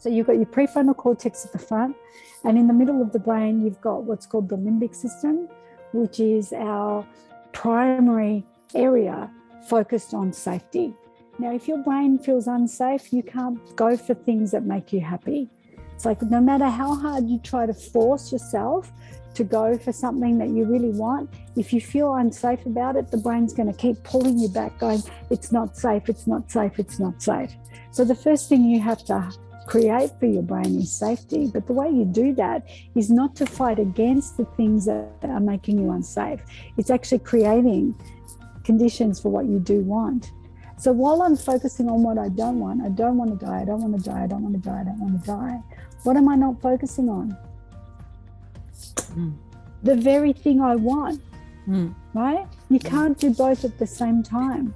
So you've got your prefrontal cortex at the front, and in the middle of the brain, you've got what's called the limbic system, which is our primary area focused on safety. Now, if your brain feels unsafe, you can't go for things that make you happy. It's like no matter how hard you try to force yourself to go for something that you really want, if you feel unsafe about it, the brain's going to keep pulling you back, going, it's not safe, it's not safe, it's not safe. So the first thing you have to create for your brain is safety. But the way you do that is not to fight against the things that are making you unsafe. It's actually creating conditions for what you do want. So while I'm focusing on what I don't want to die, I don't want to die, I don't want to die, I don't want to die, what am I not focusing on? The very thing I want, right? You can't do both at the same time.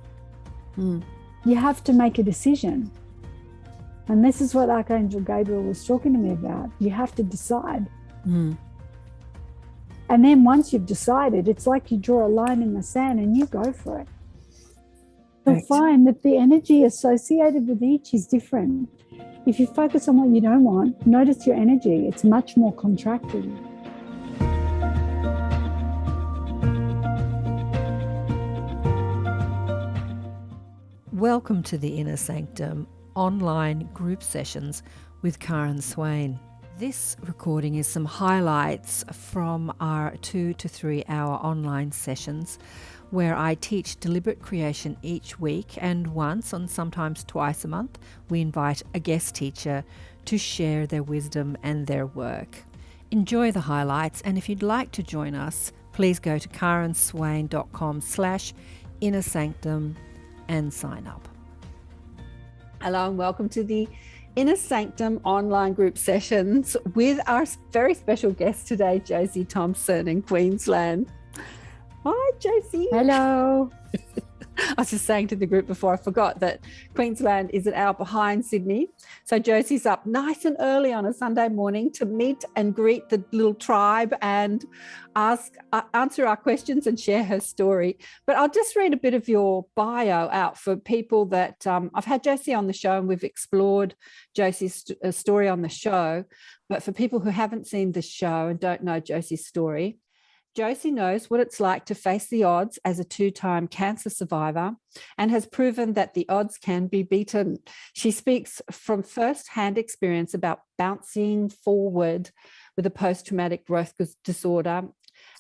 You have to make a decision. And this is what Archangel Gabriel was talking to me about. You have to decide. And then once you've decided, it's like you draw a line in the sand and you go for it. You'll find that the energy associated with each is different. If you focus on what you don't want, notice your energy. It's much more contracted. Welcome to the Inner Sanctum online group sessions with Karen Swain. This recording is some highlights from our 2 to 3 hour online sessions where I teach deliberate creation each week, and once and sometimes twice a month we invite a guest teacher to share their wisdom and their work. Enjoy the highlights, and if you'd like to join us, please go to karenswain.com/innersanctum and sign up. Hello and welcome to the Inner Sanctum online group sessions with our very special guest today, Josie Thomson in Queensland. Hi, Josie. Hello. I was just saying to the group before I forgot that Queensland is an hour behind Sydney. So Josie's up nice and early on a Sunday morning to meet and greet the little tribe and answer our questions and share her story. But I'll just read a bit of your bio out for people that I've had Josie on the show and we've explored Josie's story on the show. But for people who haven't seen the show and don't know Josie's story, Josie knows what it's like to face the odds as a 2-time cancer survivor and has proven that the odds can be beaten. She speaks from first-hand experience about bouncing forward with a post-traumatic growth disorder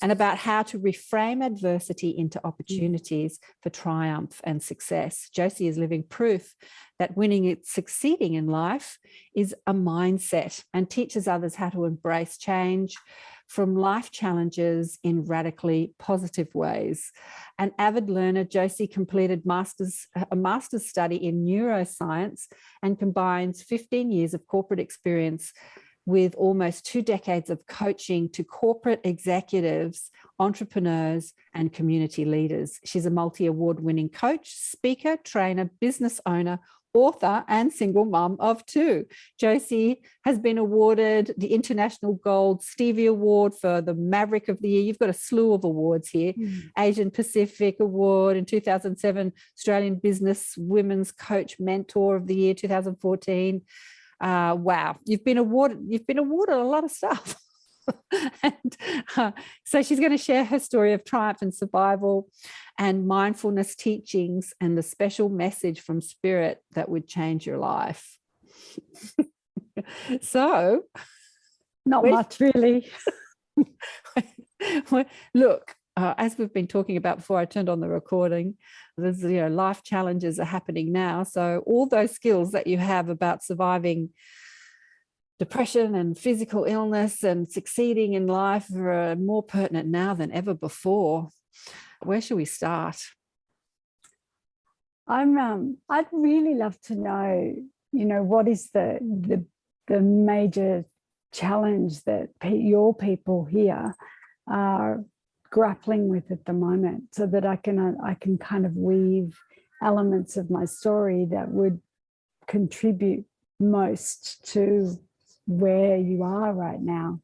and about how to reframe adversity into opportunities for triumph and success. Josie is living proof that winning and succeeding in life is a mindset and teaches others how to embrace change from life challenges in radically positive ways. An avid learner, Josie completed a master's study in neuroscience and combines 15 years of corporate experience with almost 2 decades of coaching to corporate executives, entrepreneurs, and community leaders. She's a multi-award winning coach, speaker, trainer, business owner, author, and single mum of 2. Josie has been awarded the International Gold Stevie Award for the Maverick of the Year. You've got a slew of awards here. Asian Pacific Award in 2007, Australian Business Women's Coach Mentor of the Year 2014. Wow, you've been awarded a lot of stuff. And so she's going to share her story of triumph and survival and mindfulness teachings and the special message from Spirit that would change your life. So, not much really. Look, as we've been talking about before I turned on the recording, there's life challenges are happening now. So all those skills that you have about surviving depression and physical illness and succeeding in life are more pertinent now than ever before. Where should we start? I'd really love to know, what is the major challenge that your people here are grappling with at the moment, so that I can kind of weave elements of my story that would contribute most to where you are right now.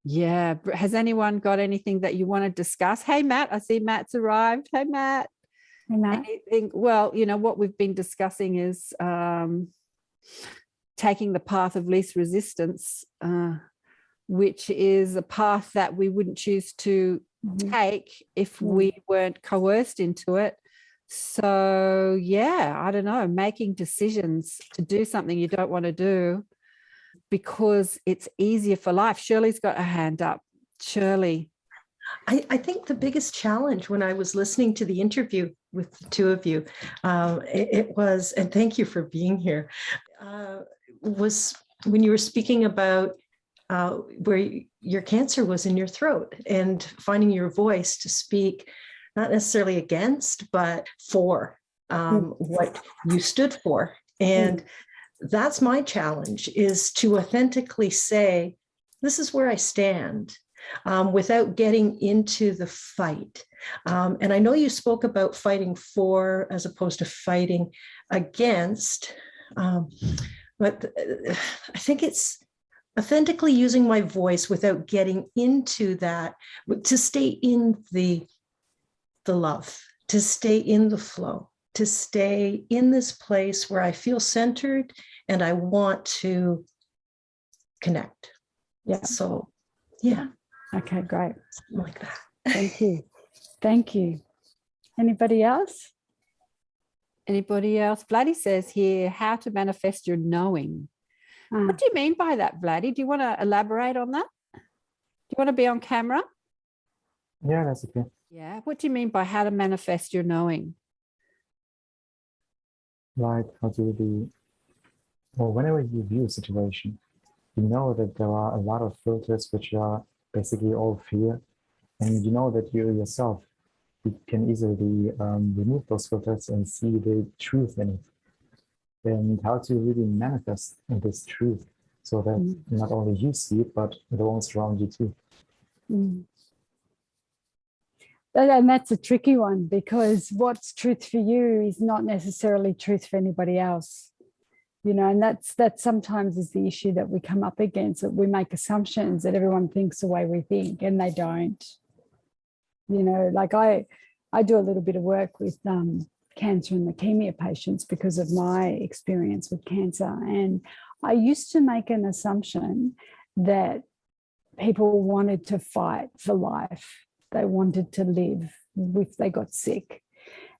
Yeah. Has anyone got anything that you want to discuss? Hey, Matt, I see Matt's arrived. Hey, Matt. Hey, Matt. Anything? Well, what we've been discussing is taking the path of least resistance, which is a path that we wouldn't choose to take if we weren't coerced into it. So, yeah, I don't know, making decisions to do something you don't want to do because it's easier for life. Shirley's got her hand up. Shirley. I think the biggest challenge when I was listening to the interview with the two of you, it was, and thank you for being here, was when you were speaking about where your cancer was in your throat and finding your voice to speak, not necessarily against, but for what you stood for. And that's my challenge, is to authentically say, this is where I stand, without getting into the fight. And I know you spoke about fighting for as opposed to fighting against, but I think it's authentically using my voice without getting into that, to stay in the love, to stay in the flow, to stay in this place where I feel centered and I want to connect. Yeah. So, yeah. Okay, great. Something like that. Thank you. Thank you. Anybody else? Anybody else? Vladdy says here, how to manifest your knowing. What do you mean by that, Vladdy? Do you want to elaborate on that? Do you want to be on camera? Yeah, that's okay. Yeah. What do you mean by how to manifest your knowing? Like how to be, well, whenever you view a situation, you know that there are a lot of filters which are basically all fear. And you know that you yourself, you can easily remove those filters and see the truth in it. And how to really manifest this truth so that not only you see it, but the ones around you too. And that's a tricky one, because what's truth for you is not necessarily truth for anybody else. You know, and that sometimes is the issue that we come up against, that we make assumptions that everyone thinks the way we think, and they don't. You know, like I do a little bit of work with cancer and leukemia patients because of my experience with cancer. And I used to make an assumption that people wanted to fight for life. They wanted to live if they got sick.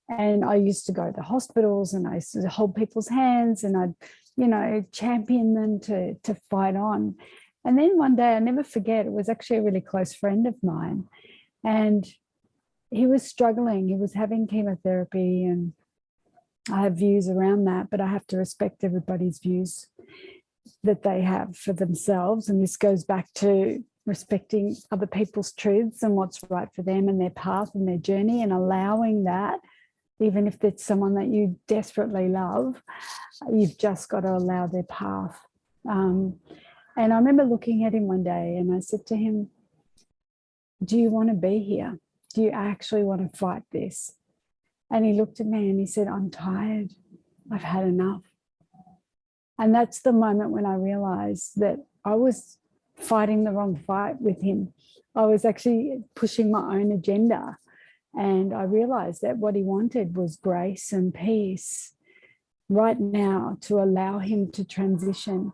And I used to go to hospitals and I used to hold people's hands and I'd, you know, champion them to fight on. And then one day, I never forget, it was actually a really close friend of mine. And he was struggling. He was having chemotherapy, and I have views around that, but I have to respect everybody's views that they have for themselves. And this goes back to respecting other people's truths and what's right for them and their path and their journey, and allowing that, even if it's someone that you desperately love, you've just got to allow their path. And I remember looking at him one day and I said to him, do you want to be here? Do you actually want to fight this? And he looked at me and he said, I'm tired. I've had enough. And that's the moment when I realized that I was fighting the wrong fight with him. I was actually pushing my own agenda. And I realized that what he wanted was grace and peace right now, to allow him to transition,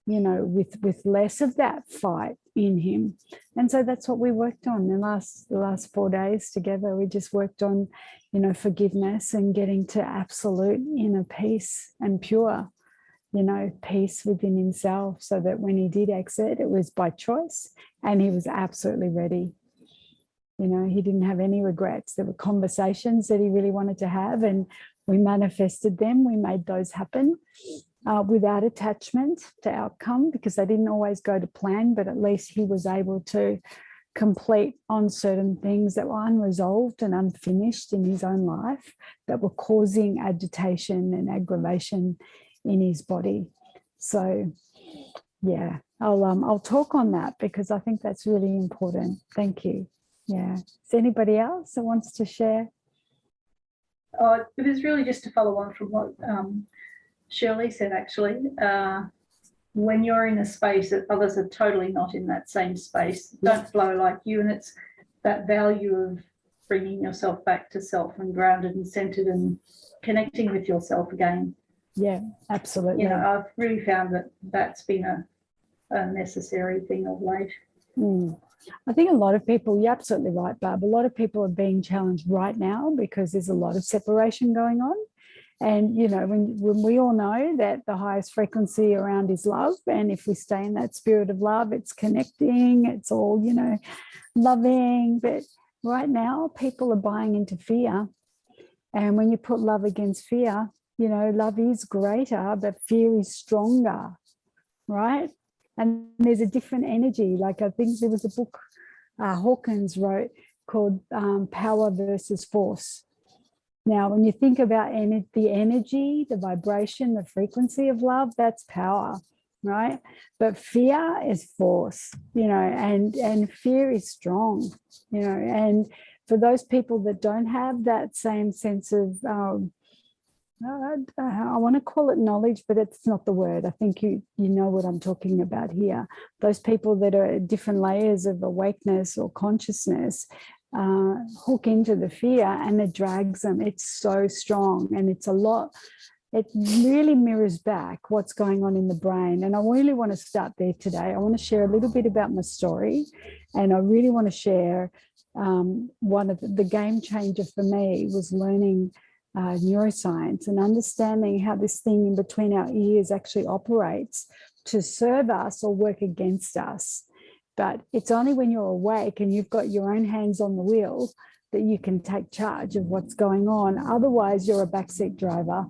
you know, with less of that fight in him. And so that's what we worked on the last 4 days together. We just worked on, you know, forgiveness and getting to absolute inner peace and pure, you know, peace within himself, so that when he did exit, it was by choice and he was absolutely ready. You know, he didn't have any regrets. There were conversations that he really wanted to have, and we manifested them. We made those happen without attachment to outcome, because they didn't always go to plan, but at least he was able to complete on certain things that were unresolved and unfinished in his own life, that were causing agitation and aggravation in his body. So, yeah, I'll talk on that, because I think that's really important. Thank you. Yeah. Is there anybody else that wants to share? It was really just to follow on from what Shirley said, actually. When you're in a space that others are totally not in that same space, don't flow like you. And it's that value of bringing yourself back to self and grounded and centered and connecting with yourself again. Yeah, absolutely. You know, I've really found that that's been a necessary thing of late. I think a lot of people, you're absolutely right, Barb, a lot of people are being challenged right now because there's a lot of separation going on. And, you know, when we all know that the highest frequency around is love, and if we stay in that spirit of love, it's connecting, it's all, you know, loving. But right now, people are buying into fear. And when you put love against fear, you know, love is greater, but fear is stronger, right? And there's a different energy. Like I think there was a book Hawkins wrote called Power versus Force. Now, when you think about the energy, the vibration, the frequency of love, that's power, right? But fear is force, you know, and fear is strong, you know. And for those people that don't have that same sense of, I want to call it knowledge, but it's not the word. I think you know what I'm talking about here. Those people that are at different layers of awakeness or consciousness, hook into the fear and it drags them. It's so strong, and it's a lot. It really mirrors back what's going on in the brain. And I really want to start there today. I want to share a little bit about my story, and I really want to share one of the game changer for me was learning neuroscience and understanding how this thing in between our ears actually operates to serve us or work against us. But it's only when you're awake and you've got your own hands on the wheel that you can take charge of what's going on. Otherwise, you're a backseat driver.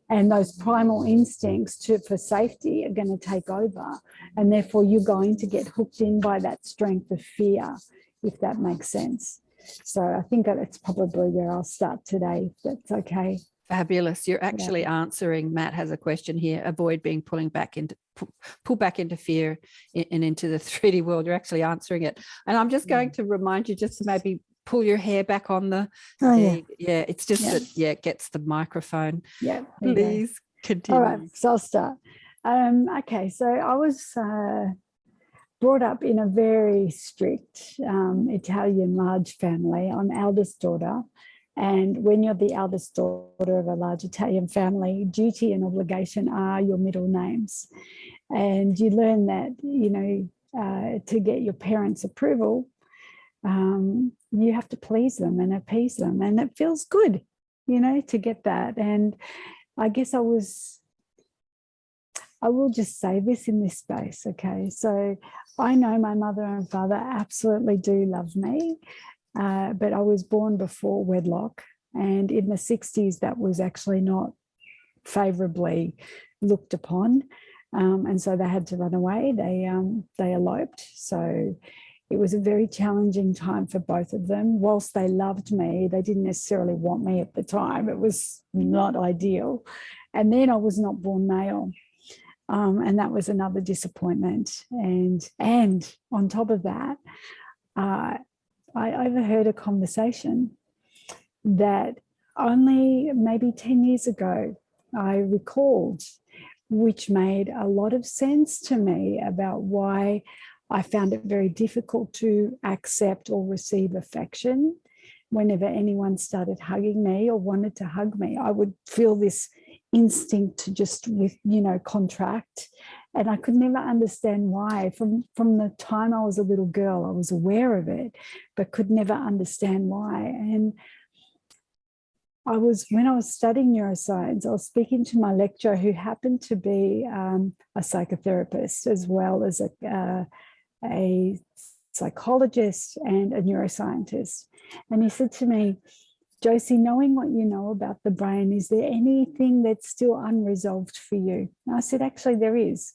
And those primal instincts for safety are going to take over. And therefore, you're going to get hooked in by that strength of fear, if that makes sense. So I think that's probably where I'll start today, if that's okay. Fabulous. You're actually answering. Matt has a question here. Avoid being pull back into fear and into the 3D world. You're actually answering it. And I'm just going to remind you just to maybe pull your hair back on the. It's just that it gets the microphone. Yeah. Please continue. All right. So I'll start. Okay. So I was brought up in a very strict Italian large family. I'm eldest daughter. And when you're the eldest daughter of a large Italian family, duty and obligation are your middle names. And you learn that, you know, to get your parents' approval, you have to please them and appease them. And it feels good, you know, to get that. And I guess I will just say this in this space, okay? So I know my mother and father absolutely do love me. But I was born before wedlock, and in the 60s, that was actually not favourably looked upon, and so they had to run away. They eloped, so it was a very challenging time for both of them. Whilst they loved me, they didn't necessarily want me at the time. It was not ideal, and then I was not born male. And that was another disappointment. And on top of that, I overheard a conversation that only maybe 10 years ago I recalled, which made a lot of sense to me about why I found it very difficult to accept or receive affection. Whenever anyone started hugging me or wanted to hug me, I would feel this instinct to just, contract. And I could never understand why. From the time I was a little girl, I was aware of it, but could never understand why. And when I was studying neuroscience, I was speaking to my lecturer, who happened to be a psychotherapist as well as a psychologist and a neuroscientist. And he said to me, Josie, knowing what you know about the brain, is there anything that's still unresolved for you? And I said, actually, there is.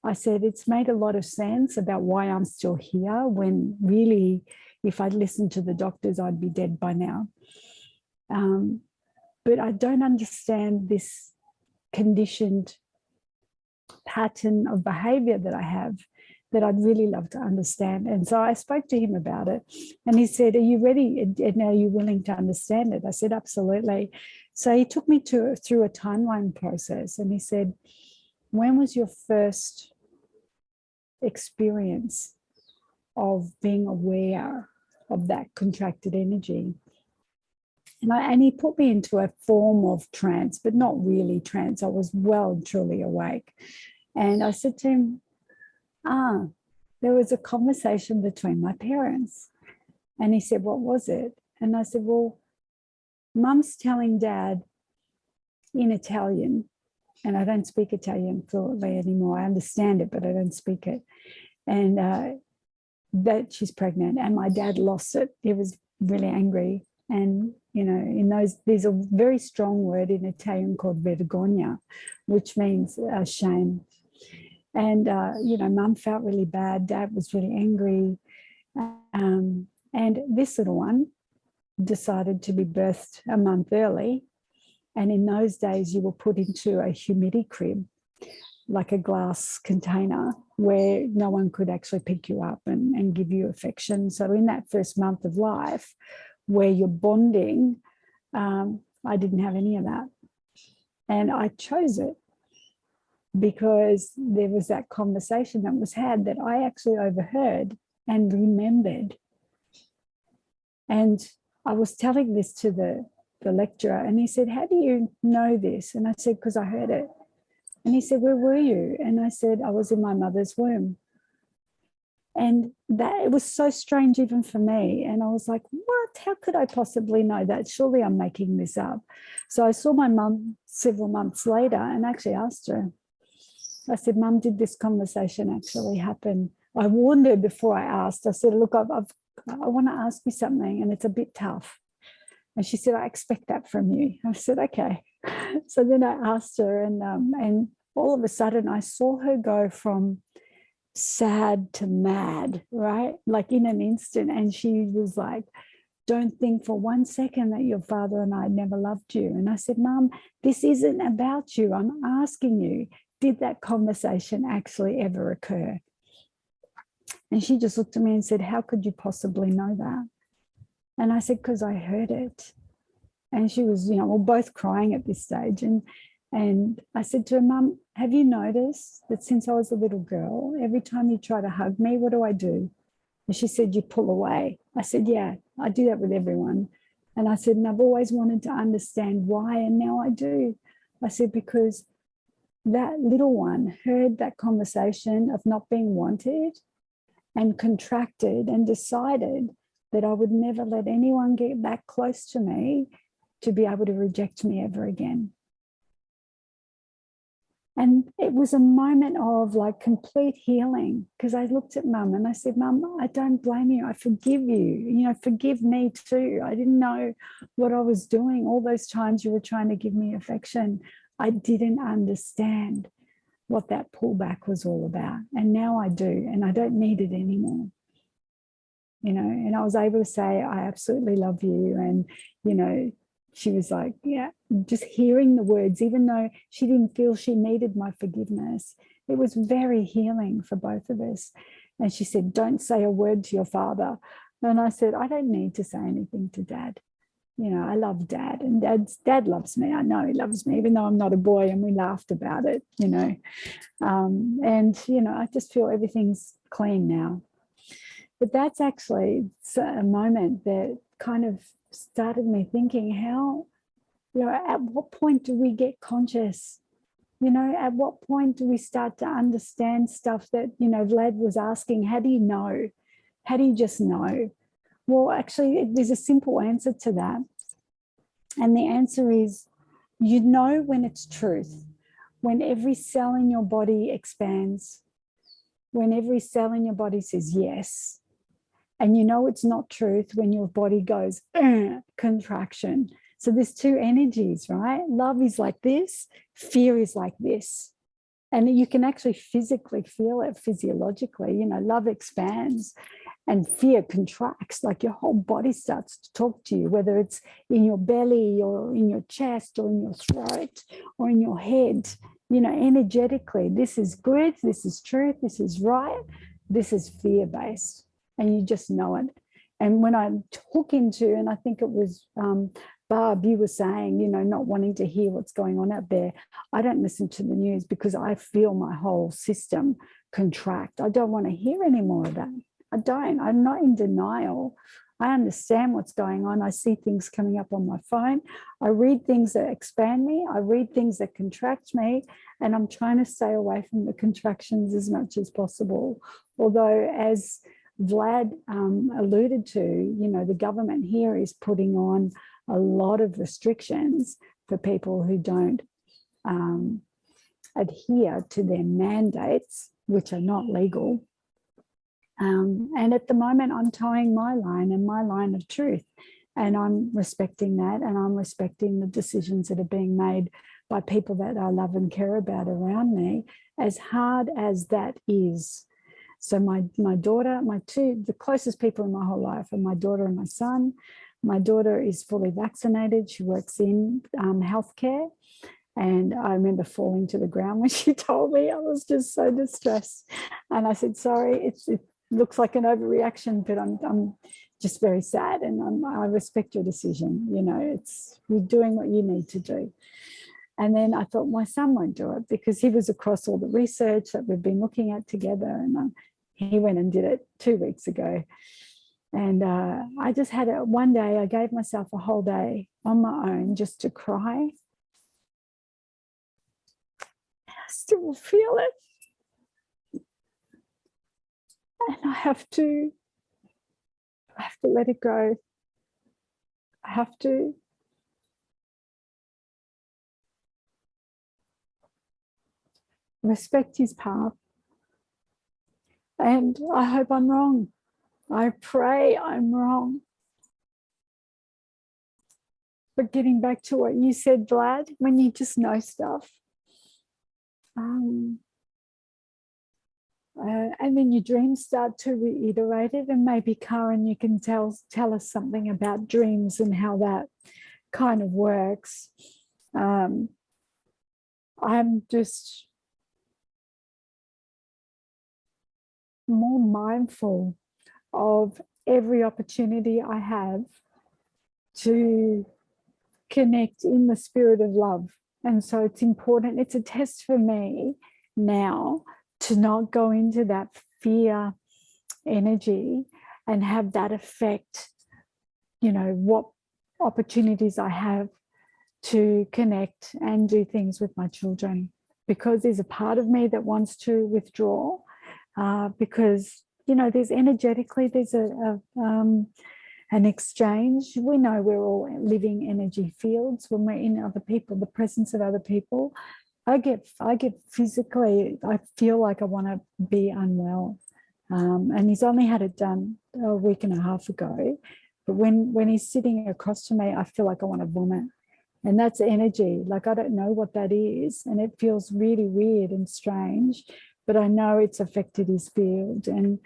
I said, it's made a lot of sense about why I'm still here, when really, if I'd listened to the doctors, I'd be dead by now. But I don't understand this conditioned pattern of behavior that I have, that I'd really love to understand. And so I spoke to him about it, and he said, are you ready? And are you willing to understand it? I said, absolutely. So he took me through a timeline process, and he said, when was your first experience of being aware of that contracted energy? And he put me into a form of trance, but not really trance. I was well and truly awake. And I said to him, there was a conversation between my parents. And he said, what was it? And I said, well, Mum's telling Dad in Italian, and I don't speak Italian fluently anymore. I understand it, but I don't speak it. And that she's pregnant, and my dad lost it. He was really angry. And, you know, there's a very strong word in Italian called vergogna, which means shame. And, you know, Mum felt really bad. Dad was really angry. And this little one decided to be birthed a month early. And in those days, you were put into a humidity crib, like a glass container, where no one could actually pick you up and give you affection. So in that first month of life, where you're bonding, I didn't have any of that. And I chose it because there was that conversation that was had that I actually overheard and remembered. And I was telling this to the lecturer, and he said, how do you know this? And I said, because I heard it. And he said, where were you? And I said, I was in my mother's womb. And that, it was so strange even for me. And I was like, what? How could I possibly know that? Surely I'm making this up. So I saw my mum several months later and actually asked her. I said, Mum, did this conversation actually happen? I warned her before I asked. I said, look, I want to ask you something, and it's a bit tough. And she said, I expect that from you. I said, okay. So then I asked her, and all of a sudden I saw her go from sad to mad, right? Like in an instant. And she was like, don't think for 1 second that your father and I never loved you. And I said, Mum, this isn't about you. I'm asking you, did that conversation actually ever occur? And she just looked at me and said, how could you possibly know that? And I said, because I heard it. And she was, you know, we're both crying at this stage. And I said to her, Mum, have you noticed that since I was a little girl, every time you try to hug me, what do? And she said, you pull away. I said, yeah, I do that with everyone. And I said, and I've always wanted to understand why, and now I do. I said, because that little one heard that conversation of not being wanted and contracted and decided that I would never let anyone get that close to me to be able to reject me ever again. And it was a moment of like complete healing, because I looked at Mum and I said, Mum, I don't blame you. I forgive you. You know, forgive me too. I didn't know what I was doing. All those times you were trying to give me affection, I didn't understand what that pullback was all about. And now I do, and I don't need it anymore. You know, and I was able to say, I absolutely love you. And, you know, she was like, yeah, just hearing the words, even though she didn't feel she needed my forgiveness, it was very healing for both of us. And she said, don't say a word to your father. And I said, I don't need to say anything to Dad. You know, I love Dad, and Dad loves me. I know he loves me, even though I'm not a boy, and we laughed about it, you know. And, you know, I just feel everything's clean now. But that's actually a moment that kind of started me thinking, how, you know, at what point do we get conscious? You know, at what point do we start to understand stuff that, you know, Vlad was asking, how do you know? How do you just know? Well, actually, there's a simple answer to that. And the answer is, you know when it's truth, when every cell in your body expands, when every cell in your body says yes. And you know it's not truth when your body goes contraction. So there's two energies, right? Love is like this, fear is like this. And you can actually physically feel it physiologically. You know, love expands and fear contracts, like your whole body starts to talk to you, whether it's in your belly or in your chest or in your throat or in your head. You know, energetically, this is good, this is truth, this is right, this is fear-based. And you just know it. And when I took into, and I think it was Barb, you were saying, you know, not wanting to hear what's going on out there. I don't listen to the news because I feel my whole system contract. I don't want to hear any more of that. I don't. I'm not in denial. I understand what's going on. I see things coming up on my phone. I read things that expand me. I read things that contract me. And I'm trying to stay away from the contractions as much as possible. Although, as Vlad alluded to, you know, the government here is putting on a lot of restrictions for people who don't adhere to their mandates, which are not legal. And at the moment, I'm towing my line and my line of truth. And I'm respecting that. And I'm respecting the decisions that are being made by people that I love and care about around me, as hard as that is. So my daughter, the closest people in my whole life are my daughter and my son. My daughter is fully vaccinated. She works in healthcare. And I remember falling to the ground when she told me. I was just so distressed. And I said, sorry, it looks like an overreaction, but I'm just very sad. And I respect your decision. You know, you're doing what you need to do. And then I thought my son won't do it because he was across all the research that we've been looking at together. And he went and did it 2 weeks ago. And I just had it one day. I gave myself a whole day on my own just to cry. I still feel it. And I have to let it go. I have to. Respect his path. And I hope I'm wrong. I pray I'm wrong. But getting back to what you said, Vlad, when you just know stuff, and then your dreams start to reiterate it, and maybe Karen, you can tell us something about dreams and how that kind of works. I'm just more mindful of every opportunity I have to connect in the spirit of love. And so it's important, it's a test for me now to not go into that fear energy and have that affect, you know, what opportunities I have to connect and do things with my children, because there's a part of me that wants to withdraw because, you know, there's an exchange. We know we're all living energy fields when we're in other people, the presence of other people. I get physically, I feel like I want to be unwell. And he's only had it done a week and a half ago. But when he's sitting across from me, I feel like I want to vomit. And that's energy. Like, I don't know what that is. And it feels really weird and strange, but I know it's affected his field. And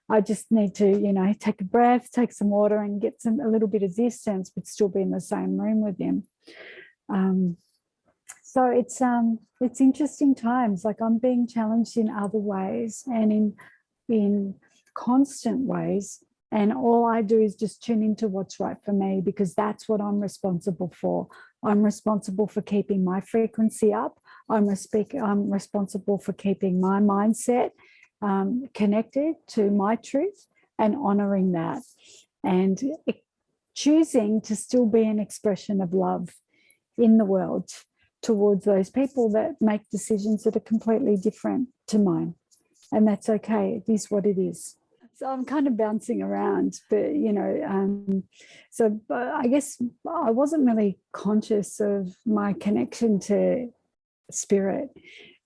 I just need to, you know, take a breath, take some water and get a little bit of distance, but still be in the same room with him. So it's interesting times. Like, I'm being challenged in other ways and in constant ways. And all I do is just tune into what's right for me, because that's what I'm responsible for. I'm responsible for keeping my frequency up. I'm responsible for keeping my mindset connected to my truth and honoring that, and choosing to still be an expression of love in the world towards those people that make decisions that are completely different to mine. And that's okay. It is what it is. So I'm kind of bouncing around, but, you know, so I guess I wasn't really conscious of my connection to spirit.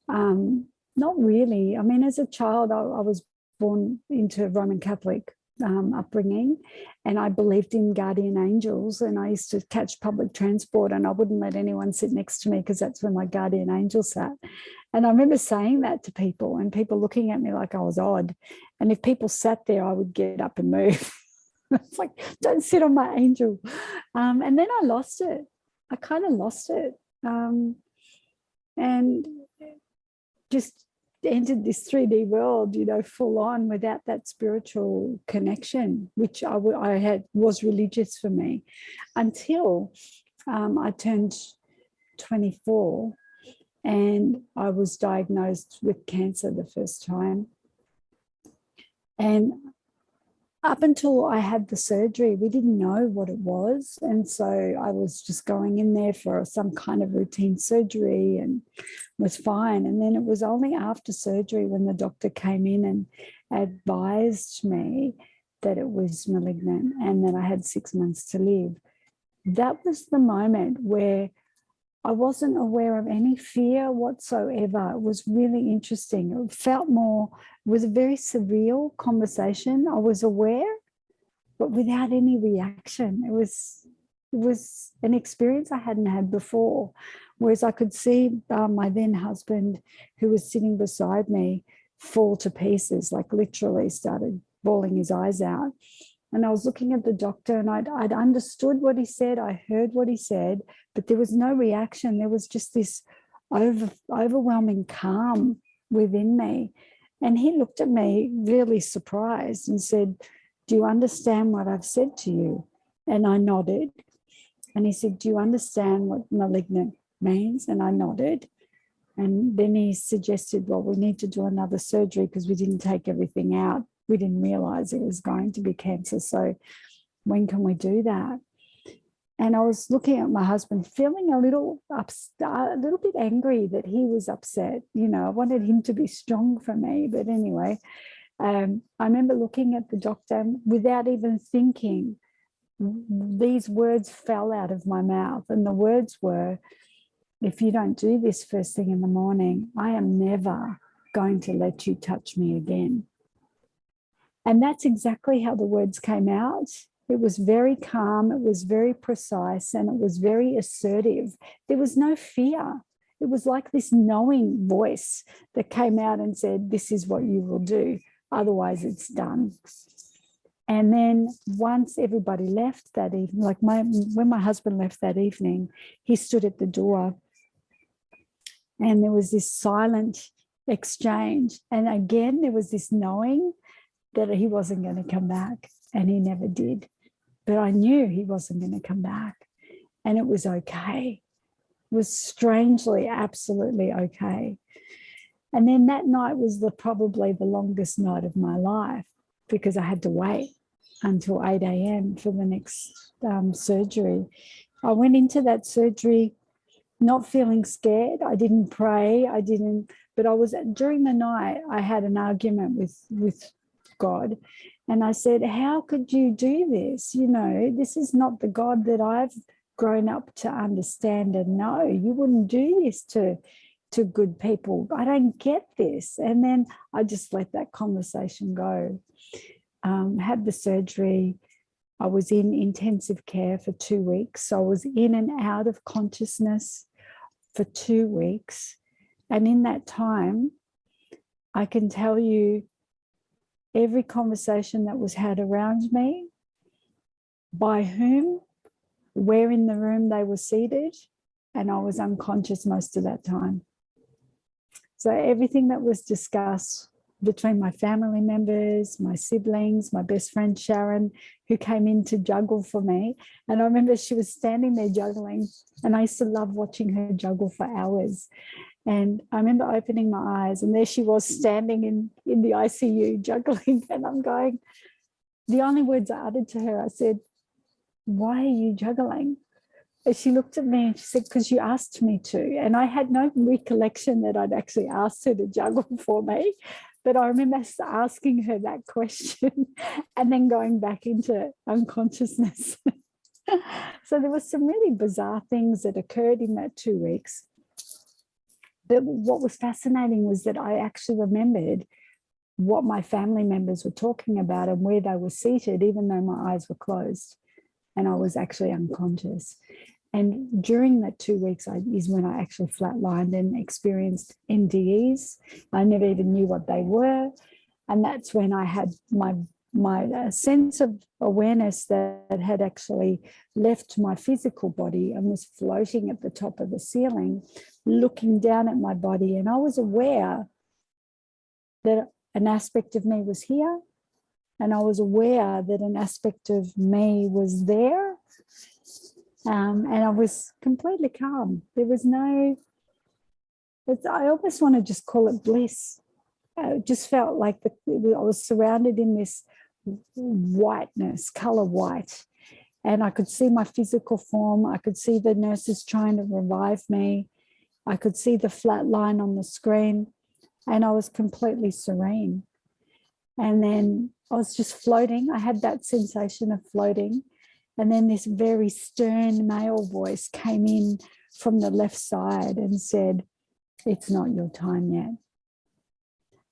Not really. I mean, as a child, I was born into Roman Catholic upbringing, and I believed in guardian angels, and I used to catch public transport and I wouldn't let anyone sit next to me because that's where my guardian angel sat. And I remember saying that to people and people looking at me like I was odd. And if people sat there, I would get up and move. It's like, don't sit on my angel. And then I lost it. I kind of lost it. And just entered this 3D world, you know, full on without that spiritual connection, which was religious for me until I turned 24 and I was diagnosed with cancer the first time. And up until I had the surgery, we didn't know what it was. And so I was just going in there for some kind of routine surgery and was fine. And then it was only after surgery when the doctor came in and advised me that it was malignant and that I had 6 months to live. That was the moment where I wasn't aware of any fear whatsoever. It was really interesting. It felt more, it was a very surreal conversation. I was aware, but without any reaction. It was an experience I hadn't had before. Whereas I could see my then husband, who was sitting beside me, fall to pieces, like literally started bawling his eyes out. And I was looking at the doctor and I'd understood what he said. I heard what he said, but there was no reaction. There was just this overwhelming calm within me. And he looked at me really surprised and said, "Do you understand what I've said to you?" And I nodded. And he said, "Do you understand what malignant means?" And I nodded. And then he suggested, "Well, we need to do another surgery because we didn't take everything out. We didn't realize it was going to be cancer. So when can we do that?" And I was looking at my husband, feeling a little bit angry that he was upset. You know, I wanted him to be strong for me. But anyway, I remember looking at the doctor and without even thinking, these words fell out of my mouth. And the words were, "If you don't do this first thing in the morning, I am never going to let you touch me again." And that's exactly how the words came out. It was very calm, it was very precise, and it was very assertive. There was no fear. It was like this knowing voice that came out and said, "This is what you will do. Otherwise, it's done." And then once everybody left that evening, like when my husband left that evening, he stood at the door and there was this silent exchange. And again, there was this knowing that he wasn't going to come back, and he never did. But I knew he wasn't going to come back, and it was okay. It was strangely, absolutely okay. And then that night was probably the longest night of my life because I had to wait until 8 a.m. for the next surgery. I went into that surgery not feeling scared. I didn't pray. But during the night, I had an argument with God. And I said, "How could you do this? You know, this is not the God that I've grown up to understand and know. You wouldn't do this to good people. I don't get this." And then I just let that conversation go. Had the surgery. I was in intensive care for 2 weeks. So I was in and out of consciousness for 2 weeks. And in that time, I can tell you, every conversation that was had around me, by whom, where in the room they were seated, and I was unconscious most of that time. So everything that was discussed between my family members, my siblings, my best friend Sharon, who came in to juggle for me. And I remember she was standing there juggling, and I used to love watching her juggle for hours. And I remember opening my eyes and there she was standing in the ICU juggling. And I'm going, the only words I uttered to her, I said, "Why are you juggling?" And she looked at me and she said, "Because you asked me to." And I had no recollection that I'd actually asked her to juggle for me. But I remember asking her that question and then going back into unconsciousness. So there were some really bizarre things that occurred in that 2 weeks. But what was fascinating was that I actually remembered what my family members were talking about and where they were seated, even though my eyes were closed and I was actually unconscious. And during that 2 weeks is when I actually flatlined and experienced NDEs. I never even knew what they were. And that's when I had my sense of awareness that had actually left my physical body and was floating at the top of the ceiling, looking down at my body. And I was aware that an aspect of me was here, and I was aware that an aspect of me was there. And I was completely calm. There was I almost want to just call it bliss. It just felt like I was surrounded in this whiteness, color white. And I could see my physical form. I could see the nurses trying to revive me. I could see the flat line on the screen, and I was completely serene. And then I was just floating. I had that sensation of floating. And then this very stern male voice came in from the left side and said, "It's not your time yet."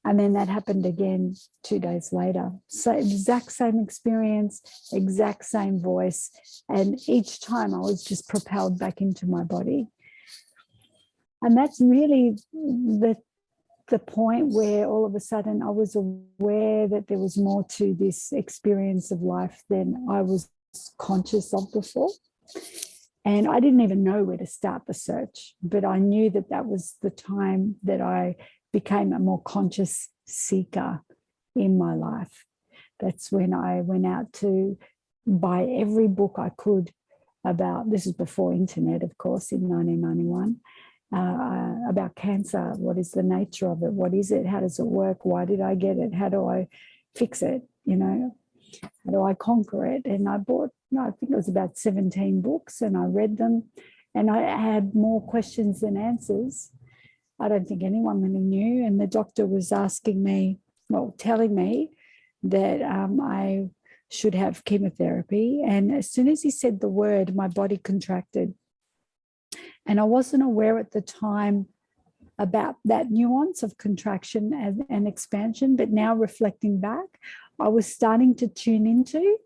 And then that happened again 2 days later. So exact same experience, exact same voice. And each time I was just propelled back into my body. And that's really the point where all of a sudden I was aware that there was more to this experience of life than I was conscious of before. And I didn't even know where to start the search, but I knew that that was the time that I became a more conscious seeker in my life. That's when I went out to buy every book I could about, this is before internet, of course, in 1991, about cancer. What is the nature of it? What is it? How does it work? Why did I get it? How do I fix it? You know, how do I conquer it? And I bought, I think it was about 17 books, and I read them, and I had more questions than answers. I don't think anyone really knew. And the doctor was asking me, well, telling me that I should have chemotherapy. And as soon as he said the word, my body contracted. And I wasn't aware at the time about that nuance of contraction and expansion. But now reflecting back, I was starting to tune into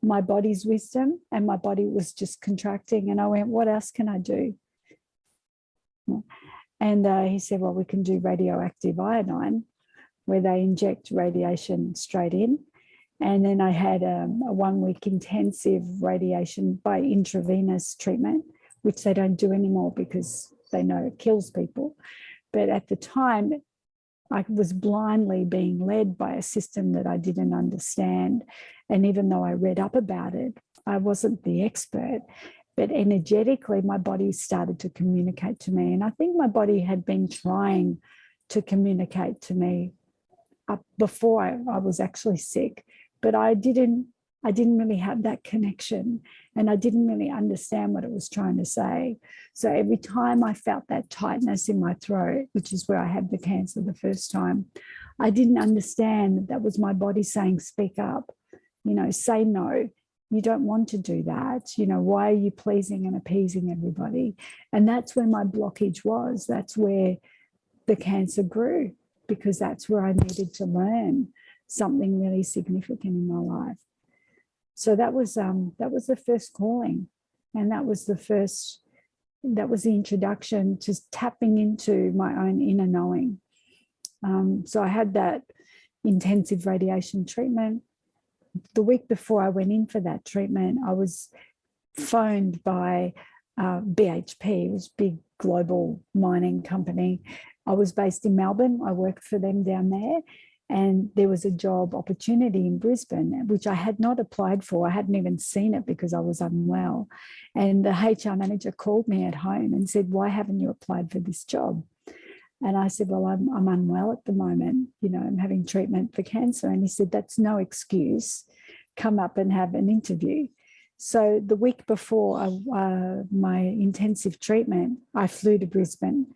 my body's wisdom, and my body was just contracting. And I went, what else can I do? And he said, well, we can do radioactive iodine, where they inject radiation straight in. And then I had a 1 week intensive radiation by intravenous treatment, which they don't do anymore because they know it kills people. But at the time, I was blindly being led by a system that I didn't understand. And even though I read up about it, I wasn't the expert. But energetically, my body started to communicate to me. And I think my body had been trying to communicate to me up before I was actually sick. But I didn't really have that connection, and I didn't really understand what it was trying to say. So every time I felt that tightness in my throat, which is where I had the cancer the first time, I didn't understand that was my body saying, speak up, you know, say no. You don't want to do that. You know, why are you pleasing and appeasing everybody? And that's where my blockage was. That's where the cancer grew, because that's where I needed to learn something really significant in my life. So that was the first calling, and that was the introduction to tapping into my own inner knowing. So I had that intensive radiation treatment. The week before I went in for that treatment, I was phoned by BHP, it was a big global mining company. I was based in Melbourne. I worked for them down there. And there was a job opportunity in Brisbane, which I had not applied for. I hadn't even seen it because I was unwell. And the HR manager called me at home and said, why haven't you applied for this job? And I said, well, I'm unwell at the moment. You know, I'm having treatment for cancer. And he said, that's no excuse. Come up and have an interview. So the week before my intensive treatment, I flew to Brisbane.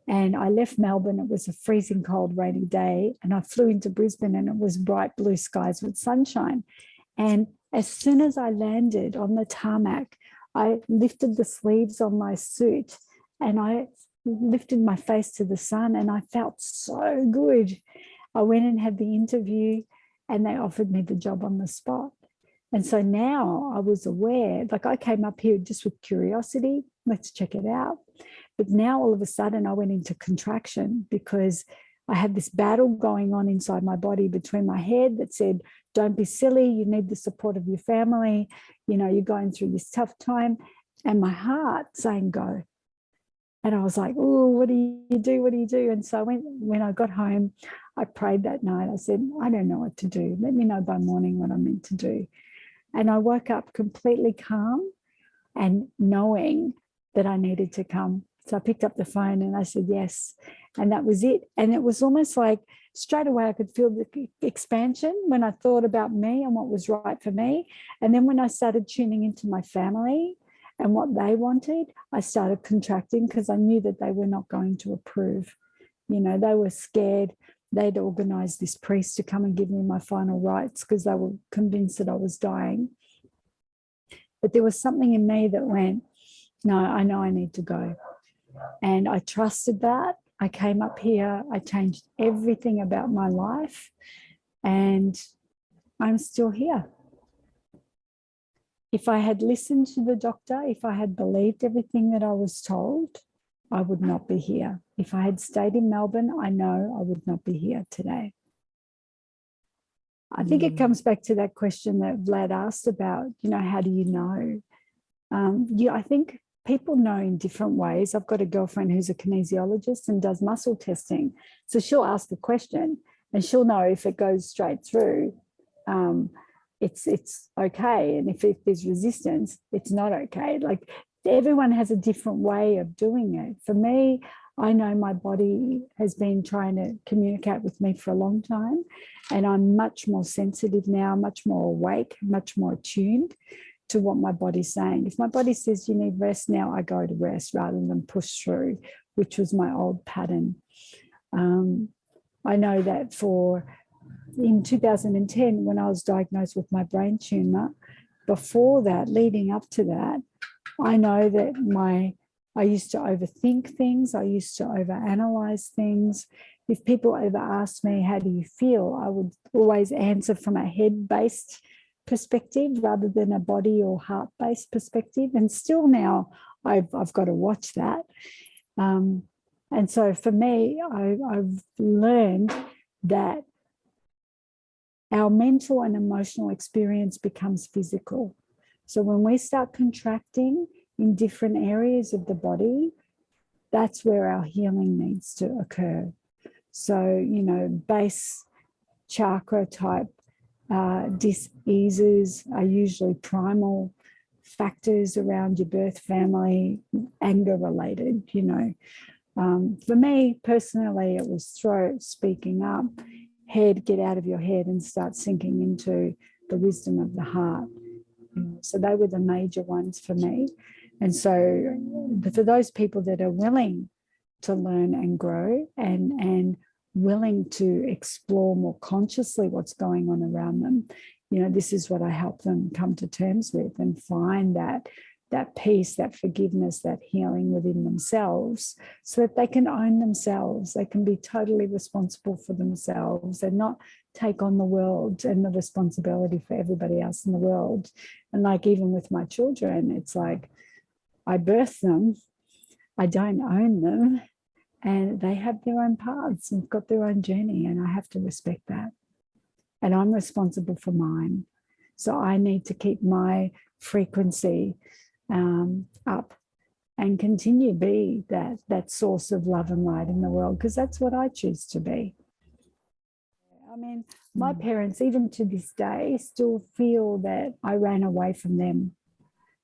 And I left Melbourne. It was a freezing cold, rainy day. And I flew into Brisbane, and it was bright blue skies with sunshine. And as soon as I landed on the tarmac, I lifted the sleeves on my suit and I lifted my face to the sun, and I felt so good. I went and had the interview, and they offered me the job on the spot. And so now I was aware, like I came up here just with curiosity, let's check it out. But now all of a sudden I went into contraction, because I had this battle going on inside my body between my head that said, don't be silly, you need the support of your family, you know, you're going through this tough time, and my heart saying go. And I was like, oh, what do you do? What do you do? And so when I got home, I prayed that night. I said, I don't know what to do. Let me know by morning what I'm meant to do. And I woke up completely calm and knowing that I needed to come So I picked up the phone and I said yes. And that was it. And it was almost like straight away I could feel the expansion when I thought about me and what was right for me. And then when I started tuning into my family and what they wanted, I started contracting because I knew that they were not going to approve. You know, they were scared. They'd organized this priest to come and give me my final rites because they were convinced that I was dying. But there was something in me that went, no, I know I need to go. And I trusted that. I came up here, I changed everything about my life, and I'm still here. If I had listened to the doctor, if I had believed everything that I was told, I would not be here. If I had stayed in Melbourne, I know I would not be here today. I think it comes back to that question that Vlad asked about, you know, how do you know? I think people know in different ways. I've got a girlfriend who's a kinesiologist and does muscle testing. So she'll ask a question and she'll know if it goes straight through, it's okay. And if there's resistance, it's not okay. Like everyone has a different way of doing it. For me, I know my body has been trying to communicate with me for a long time, and I'm much more sensitive now, much more awake, much more attuned to what my body's saying. If my body says you need rest now, I go to rest rather than push through, which was my old pattern. I know that in 2010, when I was diagnosed with my brain tumor, before that, leading up to that, I know that I used to overthink things. I used to overanalyze things. If people ever asked me, how do you feel? I would always answer from a head-based perspective rather than a body or heart-based perspective. And still now, I've got to watch that. And so for me, I've learned that our mental and emotional experience becomes physical. So when we start contracting in different areas of the body, that's where our healing needs to occur. So, you know, base chakra type dis-eases are usually primal factors around your birth family, anger related, you know. For me personally, it was throat, speaking up, head, get out of your head and start sinking into the wisdom of the heart. So they were the major ones for me. And so for those people that are willing to learn and grow and willing to explore more consciously what's going on around them, you know, this is what I help them come to terms with and find that peace, that forgiveness, that healing within themselves so that they can own themselves. They can be totally responsible for themselves and not take on the world and the responsibility for everybody else in the world. And like even with my children, it's like I birth them, I don't own them, and they have their own paths and got their own journey, and I have to respect that. And I'm responsible for mine. So I need to keep my frequency up and continue to be that source of love and light in the world, because that's what I choose to be. I mean, my parents, even to this day, still feel that I ran away from them.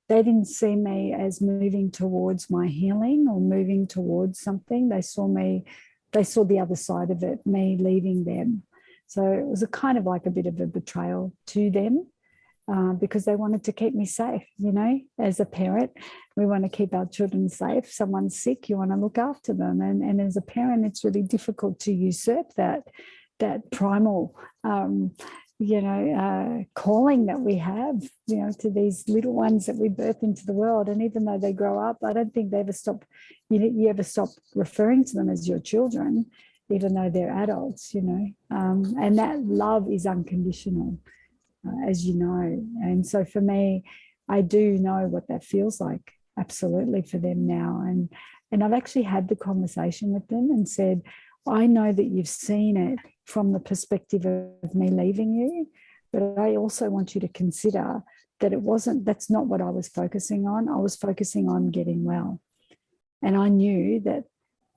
They didn't see me as moving towards my healing or moving towards something. They saw the other side of it, me leaving them. So it was a kind of like a bit of a betrayal to them. Because they wanted to keep me safe, you know, as a parent, we want to keep our children safe. Someone's sick, you want to look after them. And as a parent, it's really difficult to usurp that primal, calling that we have, you know, to these little ones that we birth into the world. And even though they grow up, I don't think they ever stop, you ever stop referring to them as your children, even though they're adults, you know. And that love is unconditional. As you know. And so for me, I do know what that feels like, absolutely, for them now. And I've actually had the conversation with them and said, I know that you've seen it from the perspective of me leaving you, but I also want you to consider that that's not what I was focusing on. I was focusing on getting well. And I knew that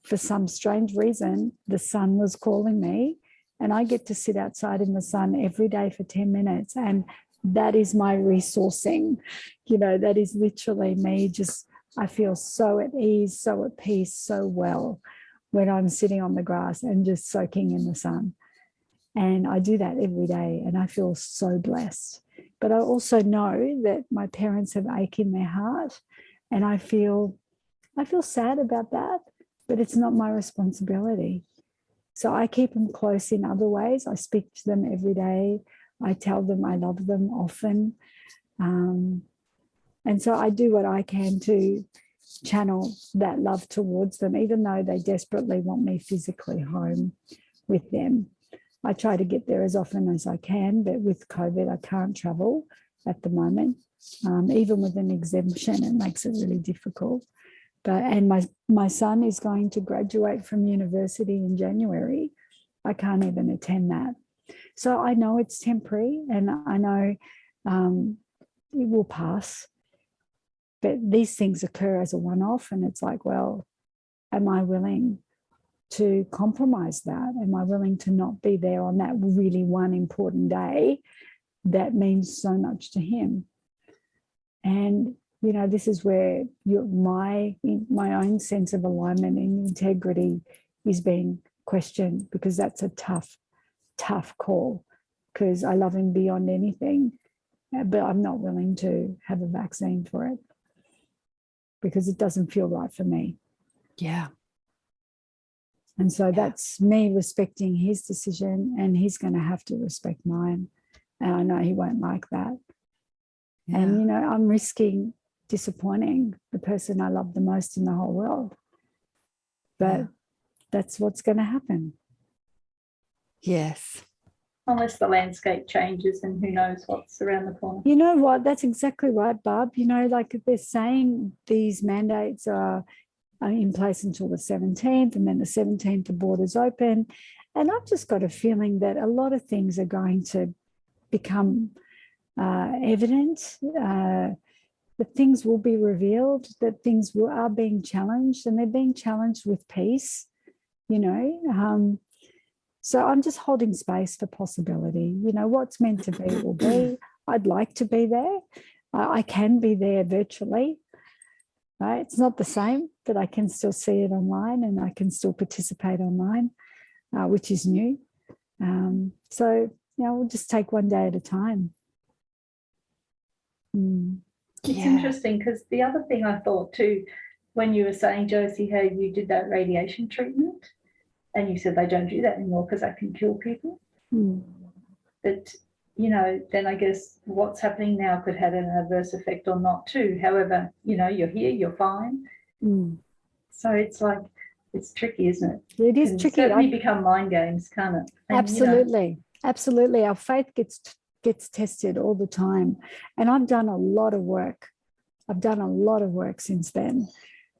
for some strange reason, the sun was calling me. And I get to sit outside in the sun every day for 10 minutes. And that is my resourcing. You know, that is literally me just I feel so at ease, so at peace, so well when I'm sitting on the grass and just soaking in the sun. And I do that every day, and I feel so blessed. But I also know that my parents have ache in their heart, and I feel sad about that, but it's not my responsibility. So I keep them close in other ways. I speak to them every day. I tell them I love them often. And so I do what I can to channel that love towards them, even though they desperately want me physically home with them. I try to get there as often as I can, but with COVID, I can't travel at the moment. Even with an exemption, it makes it really difficult. And my son is going to graduate from university in January. I can't even attend that. So I know it's temporary, and I know it will pass. But these things occur as a one-off, and it's like, well, am I willing to compromise that? Am I willing to not be there on that really one important day that means so much to him? And, you know, this is where my own sense of alignment and integrity is being questioned, because that's a tough call, because I love him beyond anything, but I'm not willing to have a vaccine for it because it doesn't feel right for me. Yeah. And so that's me respecting his decision, and he's going to have to respect mine. And I know he won't like that. Yeah. And, you know, I'm risking disappointing the person I love the most in the whole world. But that's what's going to happen. Yes. Unless the landscape changes, and who knows what's around the corner. You know what? That's exactly right, Barb. You know, like they're saying these mandates are in place until the 17th, and then the 17th, the borders open. And I've just got a feeling that a lot of things are going to become evident, that things will be revealed, that things are being challenged, and they're being challenged with peace, you know. So I'm just holding space for possibility. You know, what's meant to be will be. I'd like to be there. I can be there virtually. Right? It's not the same, but I can still see it online, and I can still participate online, which is new. So, you know, we'll just take one day at a time. It's interesting, because the other thing I thought too, when you were saying, Josie, how you did that radiation treatment, and you said they don't do that anymore because that can kill people. But, you know, then I guess what's happening now could have an adverse effect or not too. However, you know, you're here, you're fine. So it's like, it's tricky, isn't it? It is tricky. It certainly become mind games, can't it? And, absolutely. You know, absolutely. Our faith gets tested all the time. And I've done a lot of work. I've done a lot of work since then.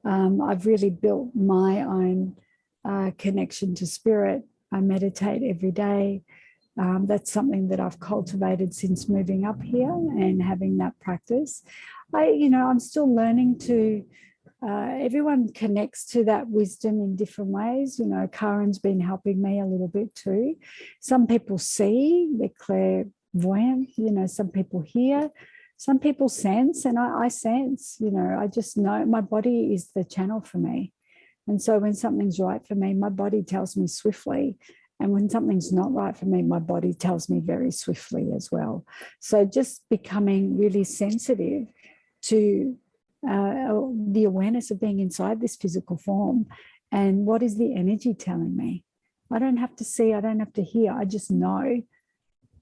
I've really built my own connection to spirit. I meditate every day. That's something that I've cultivated since moving up here and having that practice. I'm still learning to, everyone connects to that wisdom in different ways. You know, Karen's been helping me a little bit too. Some people see, they're clairvoyant, you know, some people hear, some people sense, and I sense, you know, I just know my body is the channel for me. And so when something's right for me, my body tells me swiftly. And when something's not right for me, my body tells me very swiftly as well. So just becoming really sensitive to the awareness of being inside this physical form, and what is the energy telling me? I don't have to see, I don't have to hear. I just know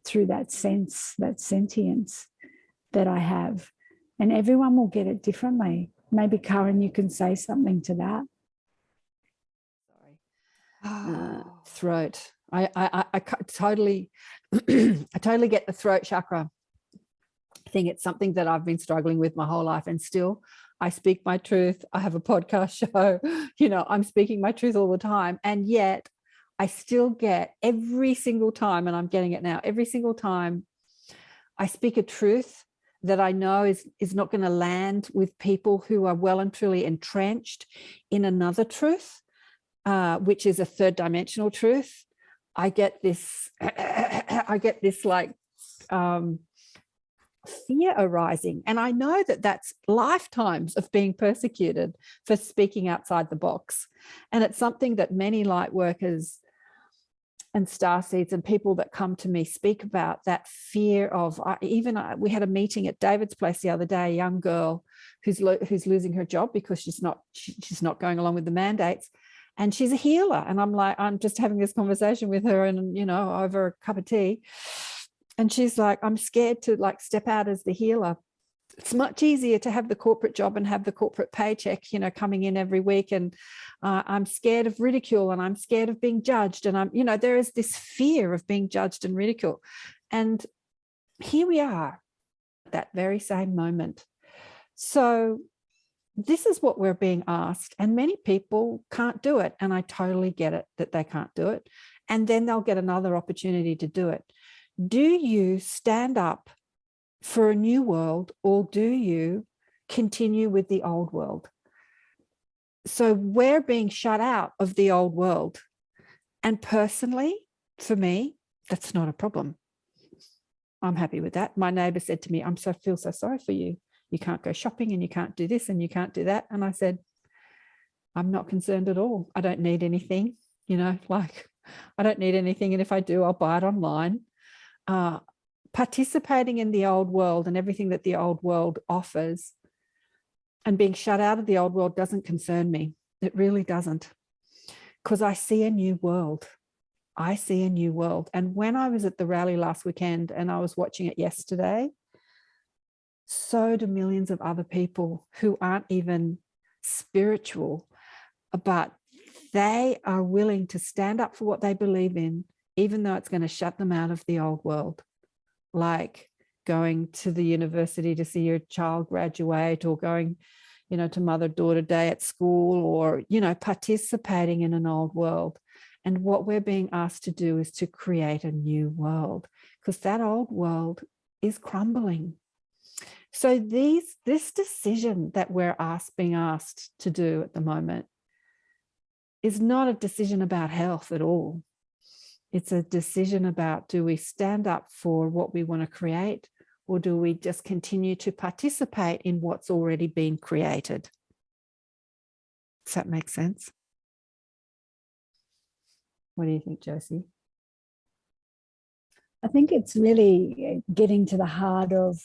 through that sense, that sentience that I have. And everyone will get it differently. Maybe, Karen, you can say something to that. Throat. I totally I totally get the throat chakra thing. It's something that I've been struggling with my whole life, and still I speak my truth. I have a podcast show, you know, I'm speaking my truth all the time, and yet I still get every single time, and I'm getting it now, every single time I speak a truth that I know is not going to land with people who are well and truly entrenched in another truth, which is a third dimensional truth. I get this like fear arising. And I know that that's lifetimes of being persecuted for speaking outside the box. And it's something that many light workers and starseeds and people that come to me speak about, that fear of, we had a meeting at David's place the other day, a young girl who's losing her job because she's not going along with the mandates. And she's a healer. And I'm just having this conversation with her and, over a cup of tea. And she's like, I'm scared to step out as the healer. It's much easier to have the corporate job and have the corporate paycheck, coming in every week. And I'm scared of ridicule and I'm scared of being judged. And there is this fear of being judged and ridiculed. And here we are at that very same moment. So this is what we're being asked. And many people can't do it. And I totally get it that they can't do it. And then they'll get another opportunity to do it. Do you stand up for a new world, or do you continue with the old world? So we're being shut out of the old world. And personally, for me, that's not a problem. I'm happy with that. My neighbor said to me, feel so sorry for you. You can't go shopping and you can't do this and you can't do that. And I said, I'm not concerned at all. I don't need anything, I don't need anything. And if I do, I'll buy it online. Participating in the old world and everything that the old world offers and being shut out of the old world doesn't concern me. It really doesn't, because I see a new world. I see a new world. And when I was at the rally last weekend and I was watching it yesterday, so do millions of other people who aren't even spiritual, but they are willing to stand up for what they believe in, even though it's going to shut them out of the old world. Like going to the university to see your child graduate, or going, to mother-daughter day at school, or, participating in an old world. And what we're being asked to do is to create a new world, because that old world is crumbling. So this decision that we're being asked to do at the moment is not a decision about health at all. It's a decision about, do we stand up for what we want to create, or do we just continue to participate in what's already been created? Does that make sense? What do you think, Josie? I think it's really getting to the heart of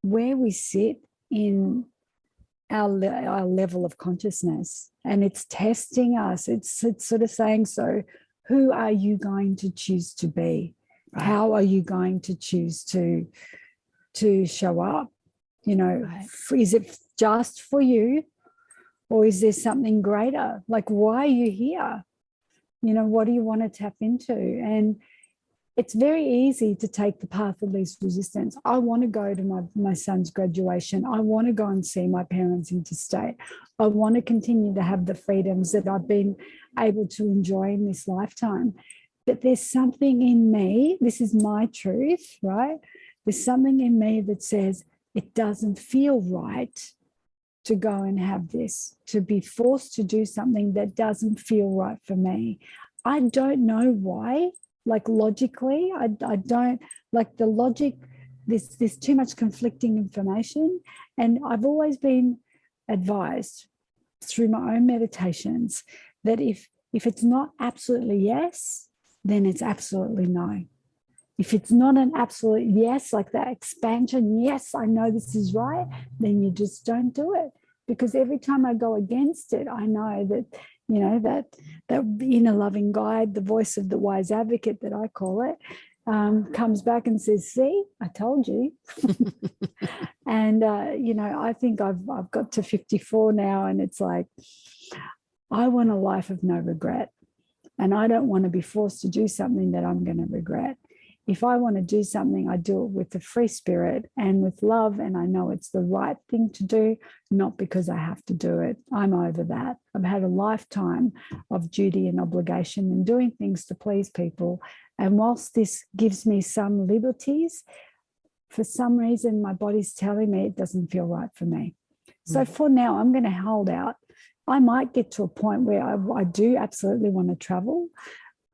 where we sit in our level of consciousness, and it's testing us. It's sort of saying, so who are you going to choose to be? Right. How are you going to choose to show up? Right. Is it just for you, or is there something greater? Like, why are you here? What do you want to tap into? And it's very easy to take the path of least resistance. I want to go to my son's graduation. I want to go and see my parents interstate. I want to continue to have the freedoms that I've been able to enjoy in this lifetime. But there's something in me, this is my truth, right? There's something in me that says it doesn't feel right to go and have this, to be forced to do something that doesn't feel right for me. I don't know why. Like, logically, I don't like the logic. There's too much conflicting information. And I've always been advised through my own meditations that if it's not absolutely yes, then it's absolutely no. If it's not an absolute yes, like that expansion, yes, I know this is right, then you just don't do it. Because every time I go against it, I know that, that inner loving guide, the voice of the wise advocate that I call it, comes back and says, see, I told you. And, I think I've got to 54 now, and it's like, I want a life of no regret. And I don't want to be forced to do something that I'm going to regret. If I want to do something, I do it with a free spirit and with love, and I know it's the right thing to do, not because I have to do it. I'm over that. I've had a lifetime of duty and obligation and doing things to please people. And whilst this gives me some liberties, for some reason, my body's telling me it doesn't feel right for me. So for now, I'm going to hold out. I might get to a point where I do absolutely want to travel,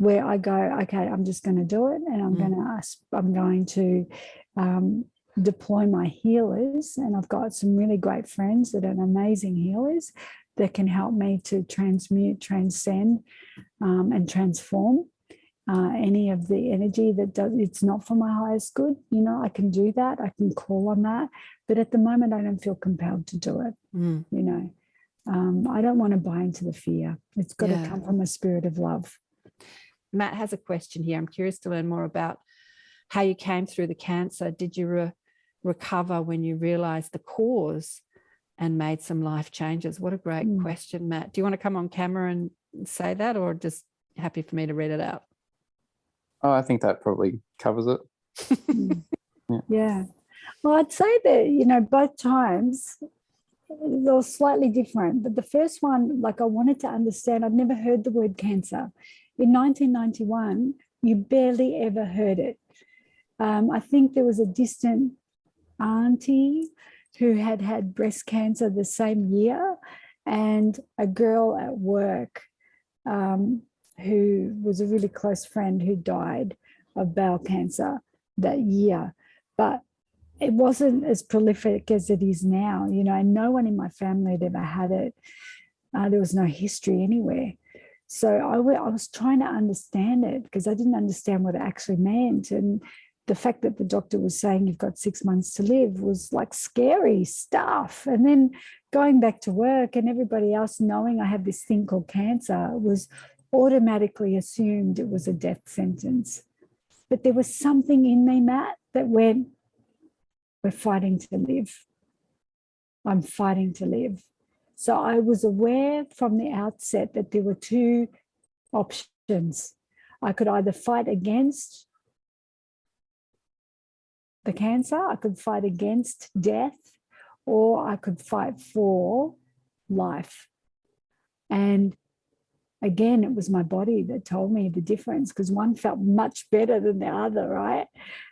where I go, okay, I'm just going to do it, and I'm going to deploy my healers, and I've got some really great friends that are amazing healers that can help me to transmute, transcend, and transform any of the energy that it's not for my highest good. You know, I can do that. I can call on that. But at the moment, I don't feel compelled to do it. You know, I don't want to buy into the fear. It's got to come from a spirit of love. Matt has a question here. I'm curious to learn more about how you came through the cancer. Did you recover when you realized the cause and made some life changes? What a great question, Matt. Do you want to come on camera and say that, or just happy for me to read it out? Oh, I think that probably covers it. Yeah. Well, I'd say that, you know, both times they were slightly different. But the first one, like, I wanted to understand, I'd never heard the word cancer. In 1991, you barely ever heard it. I think there was a distant auntie who had had breast cancer the same year, and a girl at work who was a really close friend who died of bowel cancer that year. But it wasn't as prolific as it is now, you know, and no one in my family had ever had it. There was no history anywhere. So I was trying to understand it because I didn't understand what it actually meant. And the fact that the doctor was saying you've got 6 months to live was like scary stuff. And then going back to work and everybody else knowing I have this thing called cancer was automatically assumed it was a death sentence. But there was something in me, Matt, that went, we're fighting to live. I'm fighting to live. So I was aware from the outset that there were two options. I could either fight against the cancer, I could fight against death, or I could fight for life. And again, it was my body that told me the difference, because one felt much better than the other, right?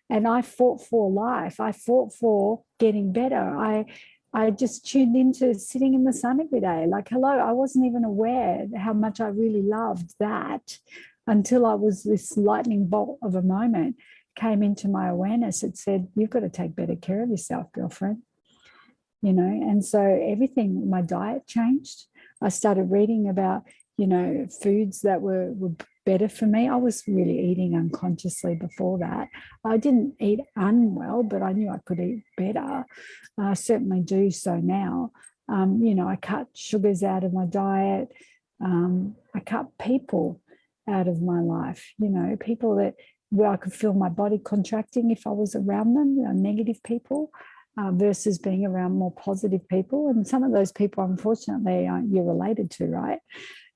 And I fought for life. I fought for getting better. I just tuned into sitting in the sun every day. Like, hello, I wasn't even aware how much I really loved that until I was this lightning bolt of a moment came into my awareness. It said, you've got to take better care of yourself, girlfriend. You know, and so everything, my diet changed. I started reading about, you know, foods that were better for me. I was really eating unconsciously before that. I didn't eat unwell, but I knew I could eat better. I certainly do so now. You know, I cut sugars out of my diet. I cut people out of my life, you know, people that where I could feel my body contracting if I was around them, you know, negative people. Versus being around more positive people. And some of those people, unfortunately, you're related to, right?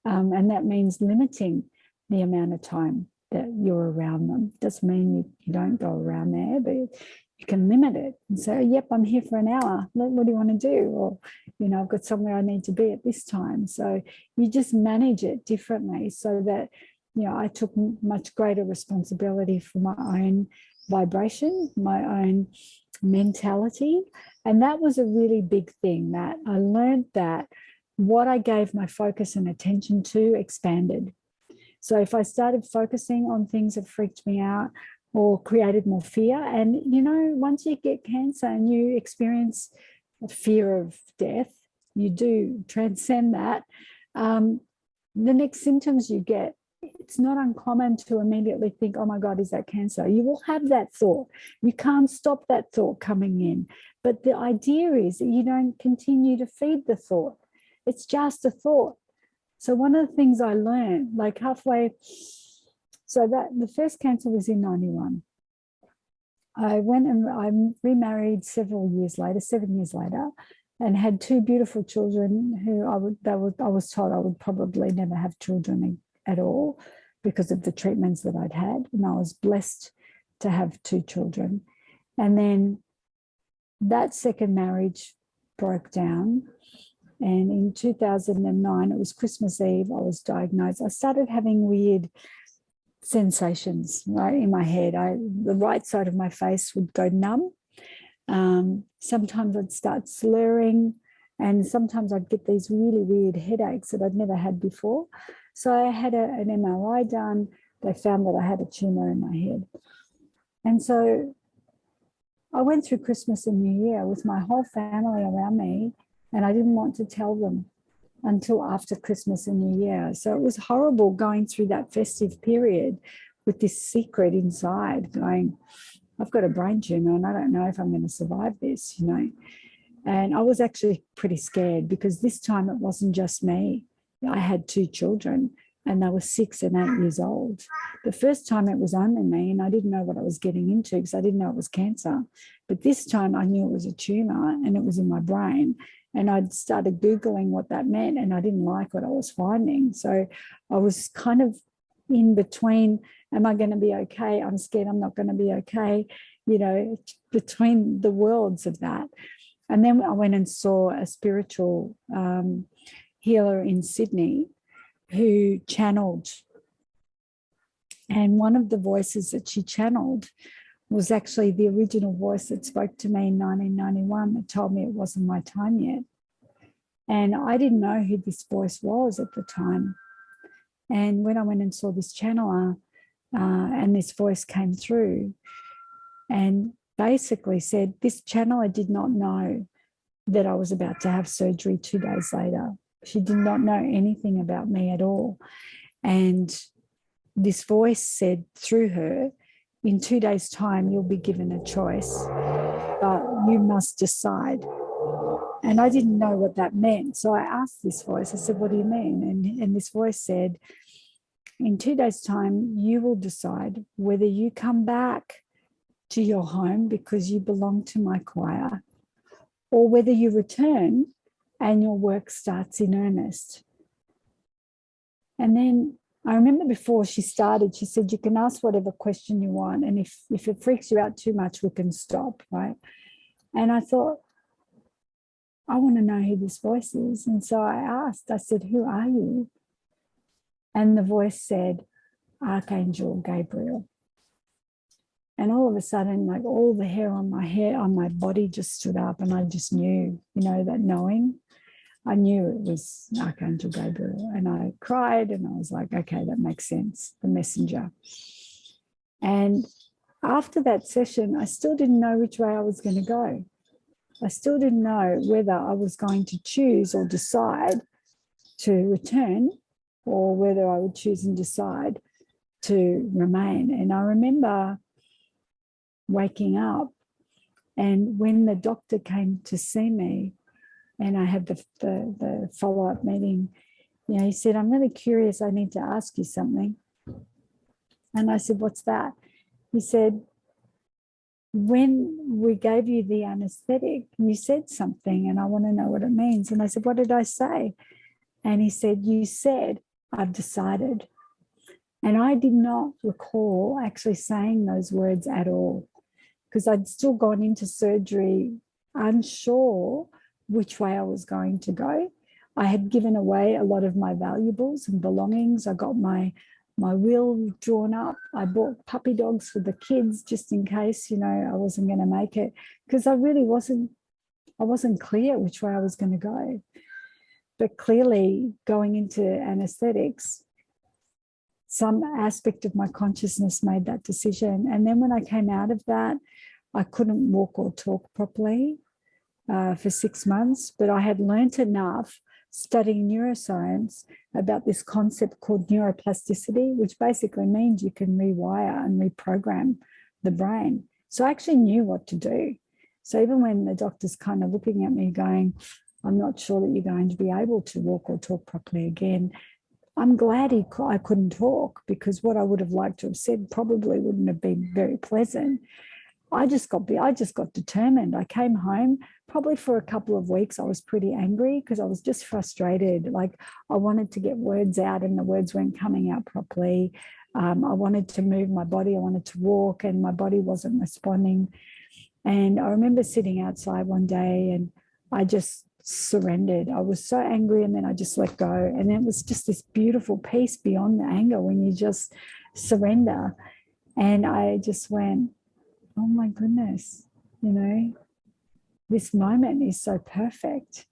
And that means limiting the amount of time that you're around them. Doesn't mean you don't go around there, but you can limit it and say, yep, I'm here for an hour. What do you want to do? Or, you know, I've got somewhere I need to be at this time. So you just manage it differently so that, you know, I took much greater responsibility for my own vibration, my own mentality. And that was a really big thing, that I learned that what I gave my focus and attention to expanded. So if I started focusing on things that freaked me out or created more fear, and, you know, once you get cancer and you experience a fear of death, you do transcend that. The next symptoms you get, it's not uncommon to immediately think, oh my God, is that cancer? You will have that thought. You can't stop that thought coming in. But the idea is that you don't continue to feed the thought. It's just a thought. So one of the things I learned, like halfway, so that the first cancer was in 91. I went and I remarried 7 years later, and had two beautiful children who I was told I would probably never have children at all because of the treatments that I'd had. And I was blessed to have two children. And then that second marriage broke down. And in 2009, it was Christmas Eve, I was diagnosed. I started having weird sensations right in my head. The right side of my face would go numb. Sometimes I'd start slurring, and sometimes I'd get these really weird headaches that I'd never had before. So I had an MRI done. They found that I had a tumor in my head. And so I went through Christmas and New Year with my whole family around me, and I didn't want to tell them until after Christmas and New Year. So it was horrible going through that festive period with this secret inside going, I've got a brain tumor and I don't know if I'm going to survive this, you know. And I was actually pretty scared because this time it wasn't just me. I had 2 children and they were 6 and 8 years old. The first time it was only me and I didn't know what I was getting into because I didn't know it was cancer. But this time I knew it was a tumor and it was in my brain. And I'd started Googling what that meant and I didn't like what I was finding. So I was kind of in between, am I going to be okay? I'm scared I'm not going to be okay, you know, between the worlds of that. And then I went and saw a spiritual healer in Sydney who channeled. And one of the voices that she channeled was actually the original voice that spoke to me in 1991 that told me it wasn't my time yet. And I didn't know who this voice was at the time. And when I went and saw this channeler and this voice came through and basically said, this channeler did not know that I was about to have surgery 2 days later. She did not know anything about me at all. And this voice said through her, in 2 days' time, you'll be given a choice, but you must decide. And I didn't know what that meant. So I asked this voice, I said, what do you mean? And this voice said, in 2 days' time, you will decide whether you come back to your home because you belong to my choir, or whether you return and your work starts in earnest. And then I remember before she started, she said, you can ask whatever question you want. And if it freaks you out too much, we can stop, right? And I thought, I want to know who this voice is. And so I asked, I said, who are you? And the voice said, Archangel Gabriel. And all of a sudden, like all the hair on my body just stood up and I just knew, you know, that knowing. I knew it was Archangel Gabriel and I cried and I was like, okay, that makes sense, the messenger. And after that session, I still didn't know which way I was going to go. I still didn't know whether I was going to choose or decide to return or whether I would choose and decide to remain. And I remember waking up and when the doctor came to see me and I had the follow-up meeting, you know, he said, I'm really curious, I need to ask you something. And I said, what's that? He said, when we gave you the anesthetic, you said something and I want to know what it means. And I said, what did I say? And he said, you said, I've decided. And I did not recall actually saying those words at all because I'd still gone into surgery unsure which way I was going to go. I had given away a lot of my valuables and belongings. I got my will drawn up. I bought puppy dogs for the kids just in case, you know, I wasn't going to make it because I wasn't clear which way I was going to go. But clearly going into anesthetics, some aspect of my consciousness made that decision. And then when I came out of that, I couldn't walk or talk properly for 6 months, but I had learnt enough studying neuroscience about this concept called neuroplasticity, which basically means you can rewire and reprogram the brain. So I actually knew what to do. So even when the doctor's kind of looking at me going, I'm not sure that you're going to be able to walk or talk properly again, I'm glad I couldn't talk because what I would have liked to have said probably wouldn't have been very pleasant. I just got determined. I came home probably for a couple of weeks. I was pretty angry because I was just frustrated. Like I wanted to get words out and the words weren't coming out properly. I wanted to move my body. I wanted to walk and my body wasn't responding. And I remember sitting outside one day and I just surrendered. I was so angry and then I just let go. And it was just this beautiful peace beyond the anger when you just surrender. And I just went, oh my goodness, you know, this moment is so perfect.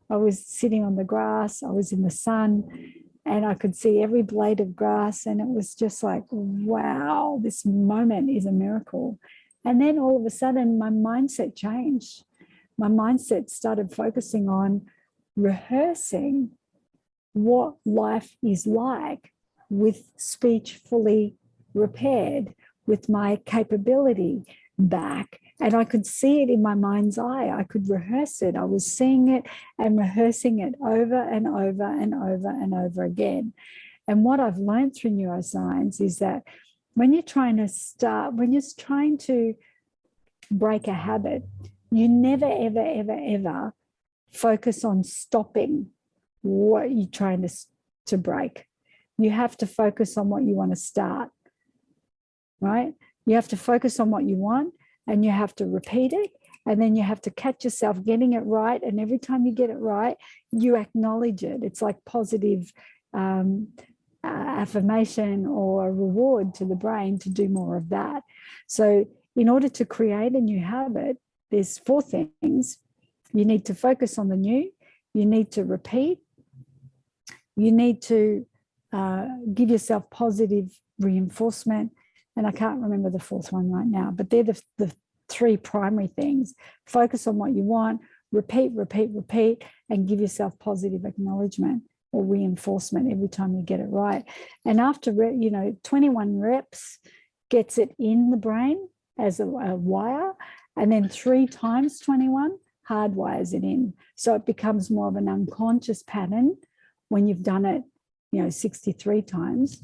I was sitting on the grass, I was in the sun, and I could see every blade of grass, and it was just like, wow, this moment is a miracle. And then all of a sudden my mindset changed. My mindset started focusing on rehearsing what life is like with speech fully repaired, with my capability back. And I could see it in my mind's eye. I could rehearse it. I was seeing it and rehearsing it over and over and over and over again. And what I've learned through neuroscience is that when you're trying to break a habit, you never, ever, ever, ever focus on stopping what you're trying to break. You have to focus on what you want to start, right? You have to focus on what you want, and you have to repeat it, and then you have to catch yourself getting it right. And every time you get it right, you acknowledge it. It's like positive affirmation or reward to the brain to do more of that. So in order to create a new habit, there's 4 things. You need to focus on the new, you need to repeat, you need to give yourself positive reinforcement, and I can't remember the 4th one right now, but they're the 3 primary things. Focus on what you want, repeat, repeat, repeat, and give yourself positive acknowledgement or reinforcement every time you get it right. And after 21 reps gets it in the brain as a wire, and then 3 times 21 hardwires it in. So it becomes more of an unconscious pattern when you've done it, 63 times.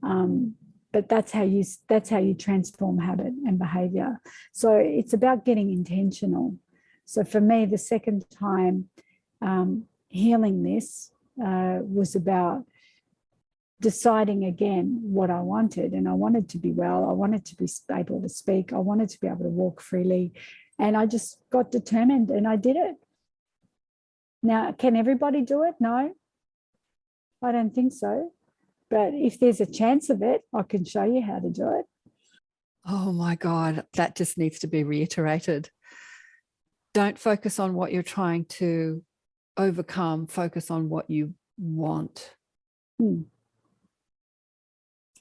But that's how you transform habit and behavior. So it's about getting intentional. So for me, the second time healing this was about deciding again what I wanted. And I wanted to be well. I wanted to be able to speak. I wanted to be able to walk freely. And I just got determined and I did it. Now, can everybody do it? No, I don't think so. But if there's a chance of it, I can show you how to do it. Oh my God, that just needs to be reiterated. Don't focus on what you're trying to overcome. Focus on what you want.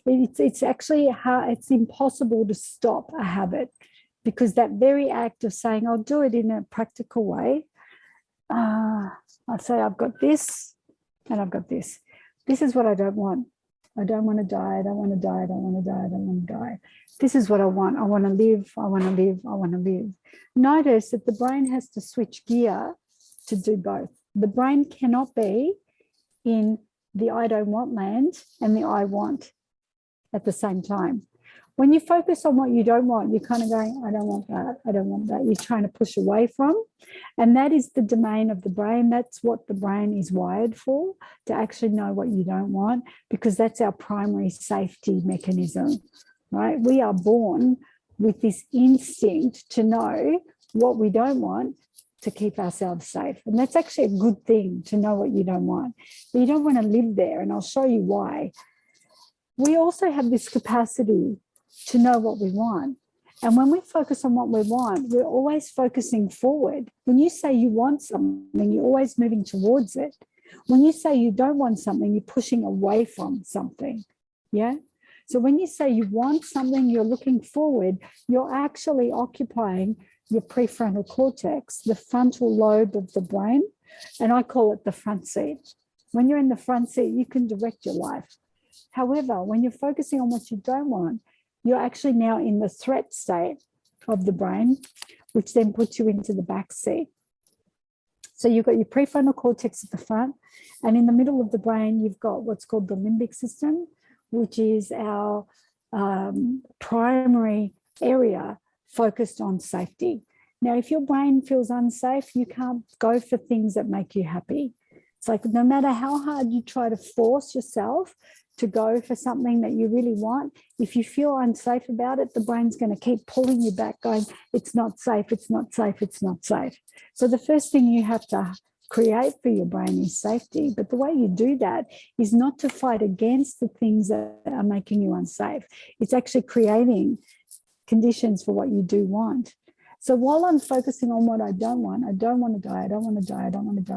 It's actually hard. It's impossible to stop a habit, because that very act of saying, I'll do it in a practical way. I say, I've got this and I've got this. This is what I don't want. I don't want to die. I don't want to die. I don't want to die. I don't want to die. This is what I want. I want to live. I want to live. I want to live. Notice that the brain has to switch gear to do both. The brain cannot be in the I don't want land and the I want at the same time. When you focus on what you don't want, you're kind of going, I don't want that. I don't want that. You're trying to push away from. And that is the domain of the brain. That's what the brain is wired for, to actually know what you don't want, because that's our primary safety mechanism, right? We are born with this instinct to know what we don't want to keep ourselves safe. And that's actually a good thing, to know what you don't want. But you don't want to live there. And I'll show you why. We also have this capacity to know what we want. And when we focus on what we want, we're always focusing forward. When you say you want something, you're always moving towards it. When you say you don't want something, you're pushing away from something. Yeah. So when you say you want something, you're looking forward, you're actually occupying your prefrontal cortex, the frontal lobe of the brain. And I call it the front seat. When you're in the front seat, you can direct your life. However, when you're focusing on what you don't want, you're actually now in the threat state of the brain, which then puts you into the back seat. So you've got your prefrontal cortex at the front, and in the middle of the brain, you've got what's called the limbic system, which is our primary area focused on safety. Now, if your brain feels unsafe, you can't go for things that make you happy. It's like no matter how hard you try to force yourself to go for something that you really want, if you feel unsafe about it, the brain's going to keep pulling you back, going, it's not safe, it's not safe, it's not safe. So the first thing you have to create for your brain is safety. But the way you do that is not to fight against the things that are making you unsafe. It's actually creating conditions for what you do want. So while I'm focusing on what I don't want to die, I don't want to die, I don't want to die, I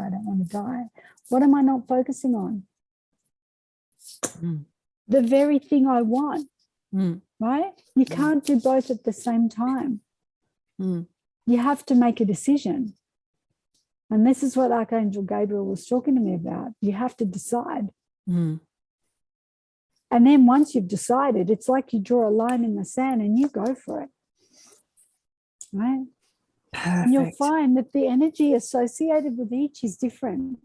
don't want to die. What am I not focusing on? the very thing I want, right? You can't do both at the same time. You have to make a decision. And this is what Archangel Gabriel was talking to me about. You have to decide. And then once you've decided, it's like you draw a line in the sand and you go for it, right? Perfect. And you'll find that the energy associated with each is different.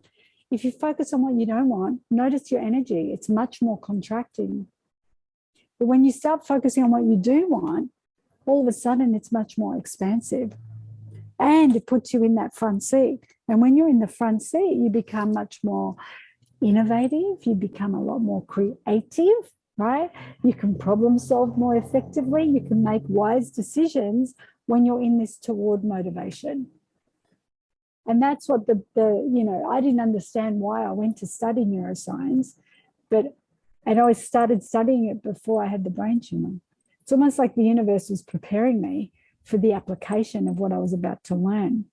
If you focus on what you don't want, notice your energy. It's much more contracting. But when you start focusing on what you do want, all of a sudden it's much more expansive. And it puts you in that front seat. And when you're in the front seat, you become much more innovative. You become a lot more creative, right? You can problem solve more effectively. You can make wise decisions when you're in this toward motivation. And that's what I didn't understand why I went to study neuroscience, and I started studying it before I had the brain tumor. It's almost like the universe was preparing me for the application of what I was about to learn.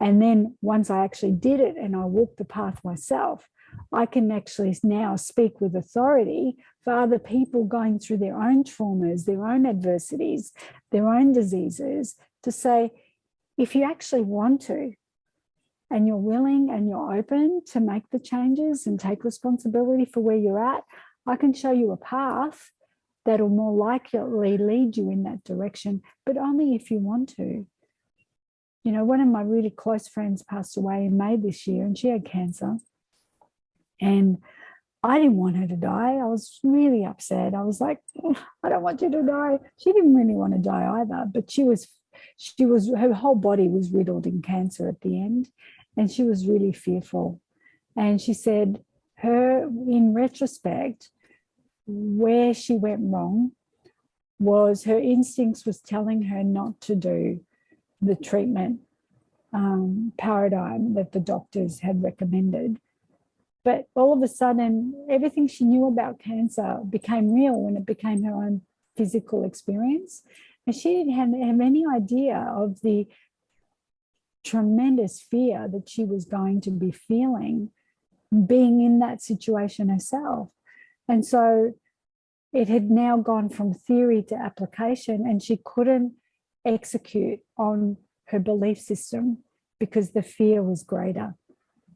And then once I actually did it and I walked the path myself, I can actually now speak with authority for other people going through their own traumas, their own adversities, their own diseases, to say, if you actually want to, and you're willing and you're open to make the changes and take responsibility for where you're at, I can show you a path that'll more likely lead you in that direction, but only if you want to. You know, one of my really close friends passed away in May this year, and she had cancer. And I didn't want her to die. I was really upset. I was like, I don't want you to die. She didn't really want to die either, but her whole body was riddled in cancer at the end, and she was really fearful. And she said in retrospect, where she went wrong was her instincts was telling her not to do the treatment paradigm that the doctors had recommended. But all of a sudden, everything she knew about cancer became real when it became her own physical experience. And she didn't have any idea of the tremendous fear that she was going to be feeling being in that situation herself. And so it had now gone from theory to application, and she couldn't execute on her belief system because the fear was greater.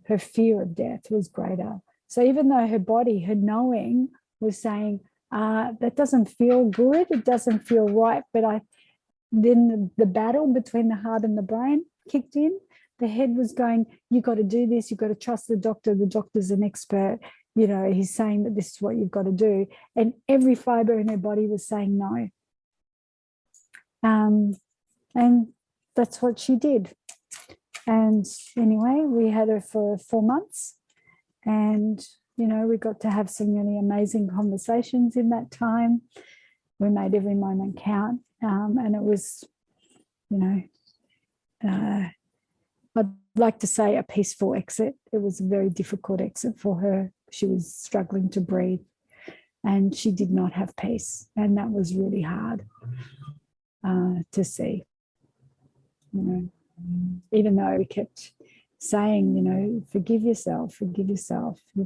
Her fear of death was greater. So even though her body, her knowing was saying, that doesn't feel good, it doesn't feel right, but then the battle between the heart and the brain kicked in. The head was going, you got to do this, you've got to trust the doctor's an expert, you know, he's saying that this is what you've got to do. And every fiber in her body was saying no. And that's what she did. And anyway, we had her for 4 months, and, you know, we got to have some really amazing conversations in that time. We made every moment count. And it was, you know, I'd like to say a peaceful exit. It was a very difficult exit for her. She was struggling to breathe, and she did not have peace. And that was really hard to see, you know. Even though we kept saying, you know, forgive yourself, you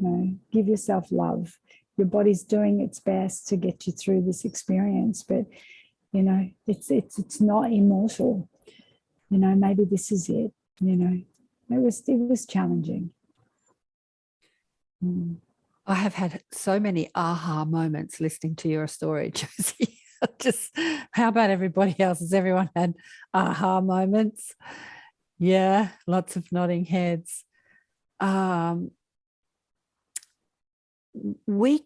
know, give yourself love. Your body's doing its best to get you through this experience, but, you know, it's not immortal. You know, maybe this is it. You know, it was challenging. I have had so many aha moments listening to your story, Josie. Just how about everybody else? Has everyone had aha moments? Yeah, lots of nodding heads. We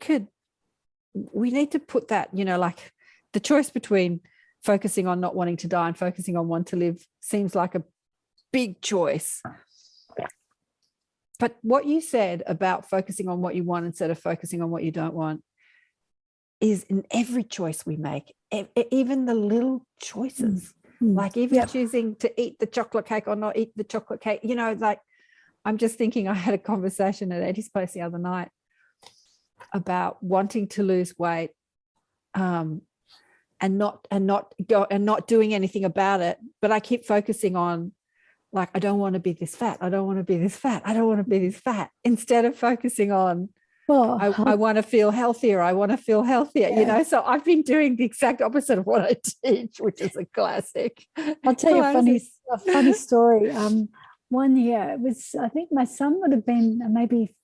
need to put that, you know, like the choice between focusing on not wanting to die and focusing on want to live seems like a big choice. But what you said about focusing on what you want instead of focusing on what you don't want is in every choice we make, even the little choices, like even choosing to eat the chocolate cake or not eat the chocolate cake, you know, like I'm just thinking, I had a conversation at Eddie's place the other night about wanting to lose weight and not doing anything about it. But I keep focusing on, like, I don't want to be this fat. I don't want to be this fat. I don't want to be this fat, instead of focusing on, Well, I want to feel healthier. I want to feel healthier, you know. So I've been doing the exact opposite of what I teach, which is a classic. I'll tell you a funny story. One year, it was, I think my son would have been maybe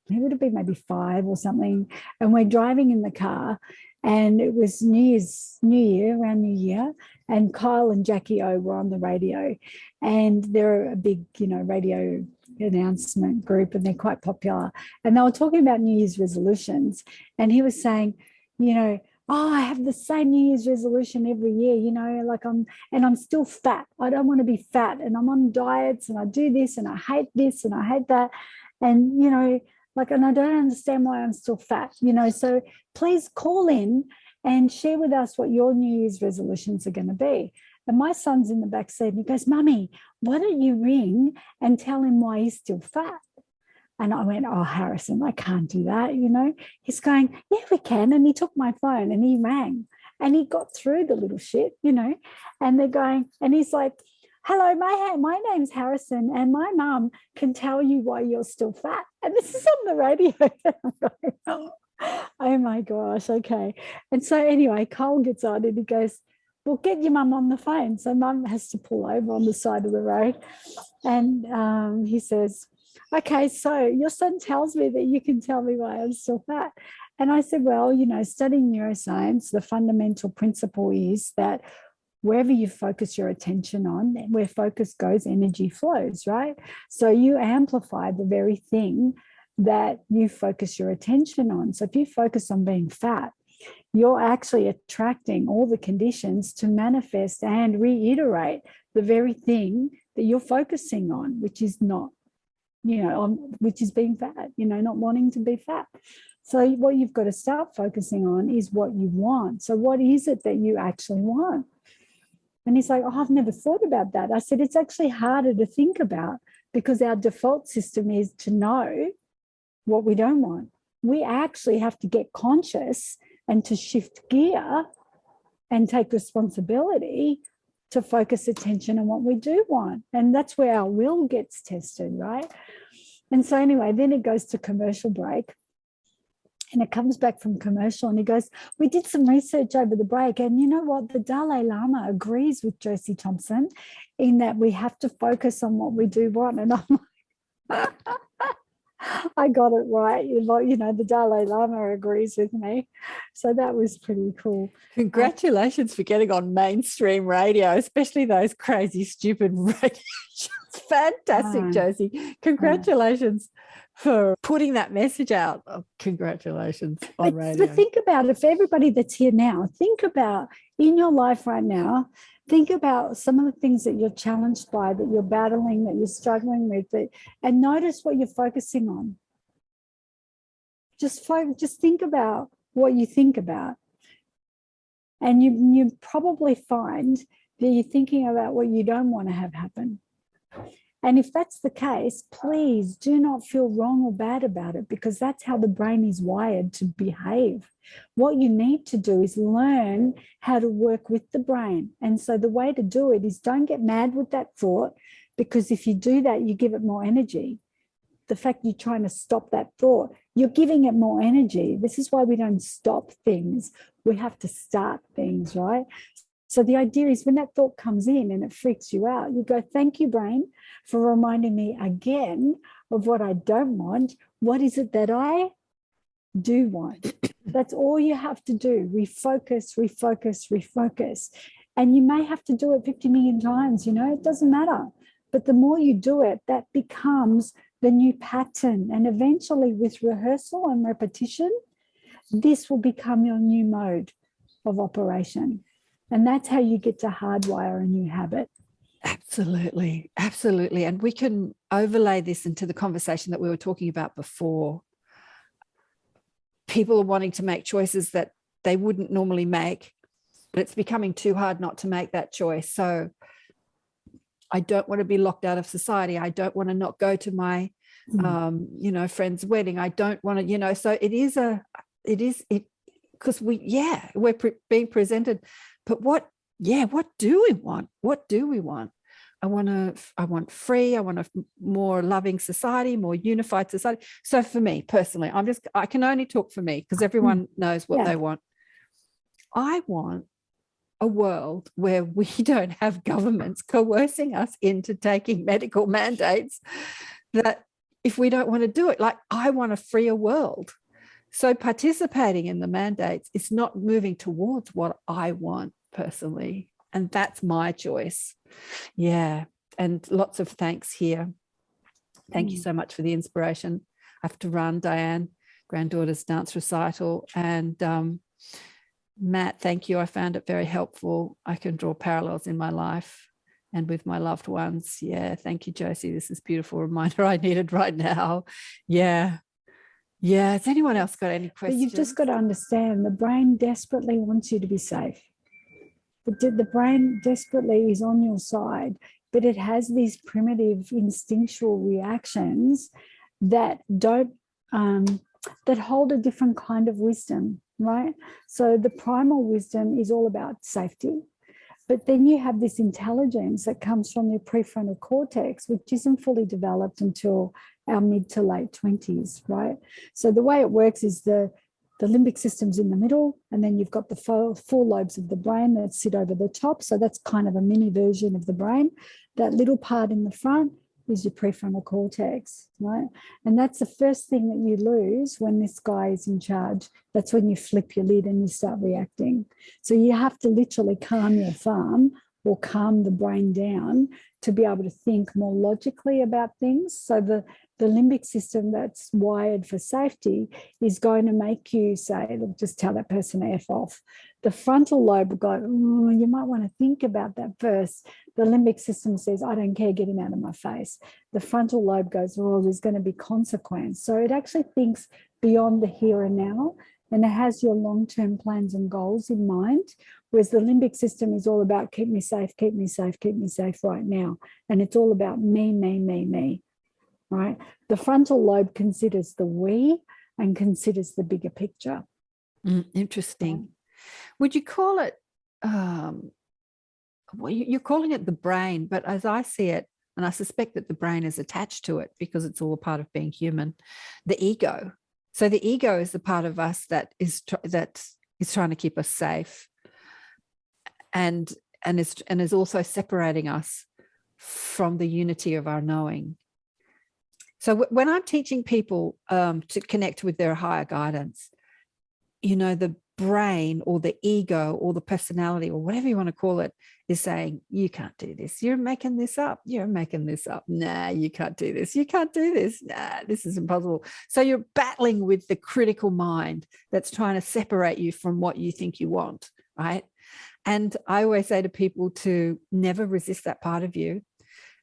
5 or something, and we're driving in the car, and it was around New Year, and Kyle and Jackie O were on the radio, and they're a big, radio announcement group, and they're quite popular, and they were talking about New Year's resolutions, and he was saying, I have the same New Year's resolution every year, I'm still fat. I don't want to be fat, and I'm on diets, and I do this, and I hate this, and I hate that, and and I don't understand why I'm still fat, so please call in and share with us what your New Year's resolutions are going to be. And my son's in the back seat, and he goes, Mummy, why don't you ring and tell him why he's still fat? And I went, oh, Harrison, I can't do that, He's going, yeah, we can. And he took my phone and he rang, and he got through the little shit, and they're going, and he's like, hello, my name's Harrison, and my mum can tell you why you're still fat. And this is on the radio. Oh my gosh, okay. And so anyway, Cole gets on and he goes, well, get your mum on the phone. So mum has to pull over on the side of the road. And he says, okay, so your son tells me that you can tell me why I'm still fat. And I said, well, studying neuroscience, the fundamental principle is that wherever you focus your attention on, where focus goes, energy flows, right? So you amplify the very thing that you focus your attention on. So if you focus on being fat, you're actually attracting all the conditions to manifest and reiterate the very thing that you're focusing on, which is not, which is being fat, not wanting to be fat. So what you've got to start focusing on is what you want. So what is it that you actually want? And he's like, oh, I've never thought about that. I said, it's actually harder to think about because our default system is to know what we don't want. We actually have to get conscious and to shift gear and take responsibility to focus attention on what we do want. And that's where our will gets tested, right? And so anyway, then it goes to commercial break. And it comes back from commercial and he goes, we did some research over the break, and you know what? The Dalai Lama agrees with Josie Thomson in that we have to focus on what we do want. And I'm like, I got it right. The Dalai Lama agrees with me. So that was pretty cool. Congratulations for getting on mainstream radio, especially those crazy, stupid radio shows. Fantastic, Josie. Congratulations for putting that message out. Oh, congratulations on radio. But think about it, for everybody that's here now, think about in your life right now, think about some of the things that you're challenged by, that you're battling, that you're struggling with, and notice what you're focusing on. Just think about what you think about. And you probably find that you're thinking about what you don't want to have happen. And if that's the case, please do not feel wrong or bad about it, because that's how the brain is wired to behave. What you need to do is learn how to work with the brain. And so the way to do it is don't get mad with that thought, because if you do that, you give it more energy. The fact you're trying to stop that thought, you're giving it more energy. This is why we don't stop things. We have to start things, right? So the idea is when that thought comes in and it freaks you out, you go, thank you, brain, for reminding me again of what I don't want. What is it that I do want? That's all you have to do. Refocus, refocus, refocus. And you may have to do it 50 million times, it doesn't matter. But the more you do it, that becomes the new pattern. And eventually with rehearsal and repetition, this will become your new mode of operation. And that's how you get to hardwire a new habit. Absolutely. Absolutely. And we can overlay this into the conversation that we were talking about before. People are wanting to make choices that they wouldn't normally make, but it's becoming too hard not to make that choice. So I don't want to be locked out of society. I don't want to not go to my, friend's wedding. I don't want to, so it is because we're being presented. But what do we want? What do we want? I want free, I want a more loving society, more unified society. So for me personally, I can only talk for me because everyone knows what they want. I want a world where we don't have governments coercing us into taking medical mandates that if we don't want to do it, like I want a freer world. So participating in the mandates is not moving towards what I want personally. And that's my choice. Yeah. And lots of thanks here. Thank you so much for the inspiration. I have to run, Diane, granddaughter's dance recital. And Matt, thank you. I found it very helpful. I can draw parallels in my life and with my loved ones. Yeah. Thank you, Josie. This is a beautiful reminder I needed right now. Yeah. Yeah. Has anyone else got any questions? But you've just got to understand the brain desperately wants you to be safe. The brain desperately is on your side, but it has these primitive instinctual reactions that don't that hold a different kind of wisdom, right? So the primal wisdom is all about safety. But then you have this intelligence that comes from your prefrontal cortex, which isn't fully developed until our mid to late 20s, right? So the way it works is the limbic system's in the middle, and then you've got the four lobes of the brain that sit over the top. So that's kind of a mini version of the brain. That little part in the front is your prefrontal cortex, right? And that's the first thing that you lose when this guy is in charge. That's when you flip your lid and you start reacting. So you have to literally calm your thumb or calm the brain down to be able to think more logically about things. So the limbic system that's wired for safety is going to make you say, look, just tell that person to F off. The frontal lobe will go, you might want to think about that first. The limbic system says, I don't care, get him out of my face. The frontal lobe goes, oh, there's going to be consequence. So it actually thinks beyond the here and now, and it has your long-term plans and goals in mind, whereas the limbic system is all about keep me safe, keep me safe, keep me safe right now. And it's all about me, me, me, me, right? The frontal lobe considers the we and considers the bigger picture. Interesting. Would you call it, well, you're calling it the brain, but as I see it, and I suspect that the brain is attached to it because it's all a part of being human, the ego. So the ego is the part of us that is trying to keep us safe, and is also separating us from the unity of our knowing. So when I'm teaching people to connect with their higher guidance, the brain or the ego or the personality or whatever you want to call it is saying, you can't do this. You're making this up. You're making this up. Nah, you can't do this. You can't do this. Nah, this is impossible. So you're battling with the critical mind that's trying to separate you from what you think you want, right? And I always say to people to never resist that part of you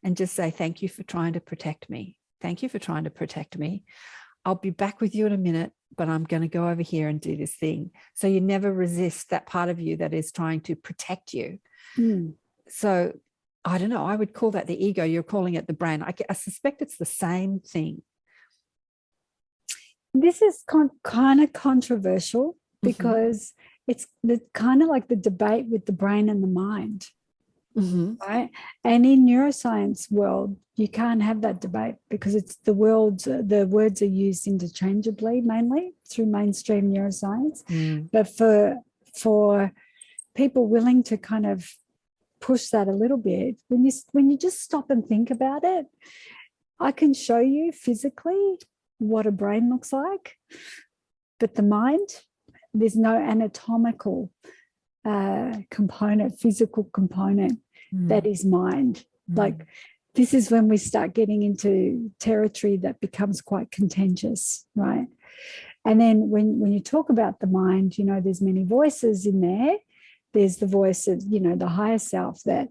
and just say, thank you for trying to protect me. Thank you for trying to protect me. I'll be back with you in a minute, but I'm going to go over here and do this thing. So you never resist that part of you that is trying to protect you. So I don't know, I would call that the ego. You're calling it the brain. I suspect it's the same thing. This is kind of controversial because it's kind of like the debate with the brain and the mind. Right? And in neuroscience world, you can't have that debate because it's the words are used interchangeably, mainly through mainstream neuroscience. But for people willing to kind of push that a little bit, when you just stop and think about it, I can show you physically what a brain looks like, but the mind, there's no anatomical component, physical component that is mind. Like this is when we start getting into territory that becomes quite contentious, right? And then when you talk about the mind, there's many voices in there. There's the voice of, the higher self that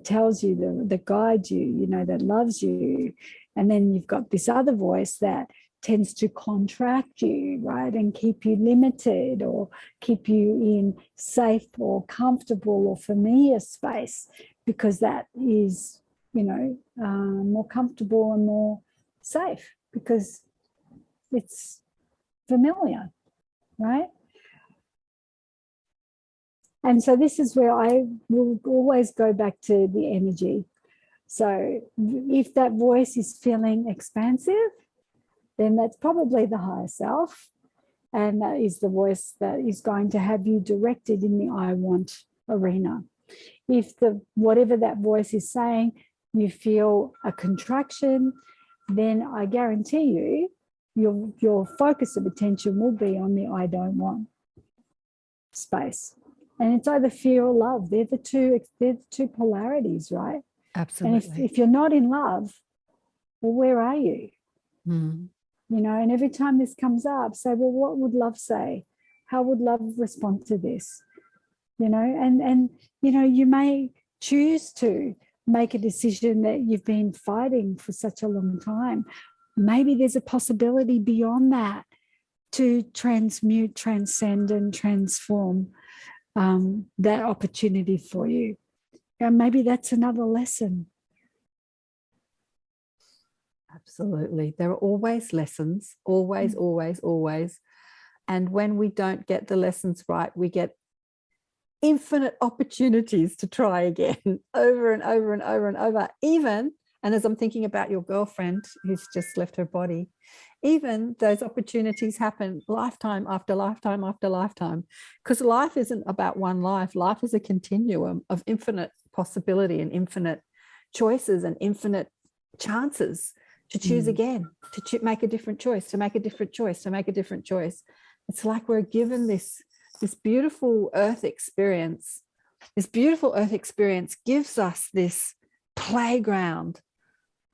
tells you, that guides you, that loves you. And then you've got this other voice that tends to contract you, right, and keep you limited or keep you in safe or comfortable or familiar space because that is, more comfortable and more safe because it's familiar, right? And so this is where I will always go back to the energy. So if that voice is feeling expansive, then that's probably the higher self. And that is the voice that is going to have you directed in the I want arena. If whatever that voice is saying, you feel a contraction, then I guarantee you, your focus of attention will be on the I don't want space. And it's either fear or love. They're the two polarities, right? Absolutely. And if you're not in love, well, where are you? Mm. You know, and every time this comes up, say, well, what would love say? How would love respond to this? You know, and you know, you may choose to make a decision that you've been fighting for such a long time. Maybe there's a possibility beyond that to transmute, transcend, and transform that opportunity for you. And maybe that's another lesson. Absolutely. There are always lessons, always, always, always. And when we don't get the lessons right, we get infinite opportunities to try again over and over and over and over. Even, and as I'm thinking about your girlfriend who's just left her body, even those opportunities happen lifetime after lifetime after lifetime, because life isn't about one life. Life is a continuum of infinite possibility and infinite choices and infinite chances to choose again, to make a different choice, to make a different choice, to make a different choice. It's like we're given this beautiful earth experience. This beautiful earth experience gives us this playground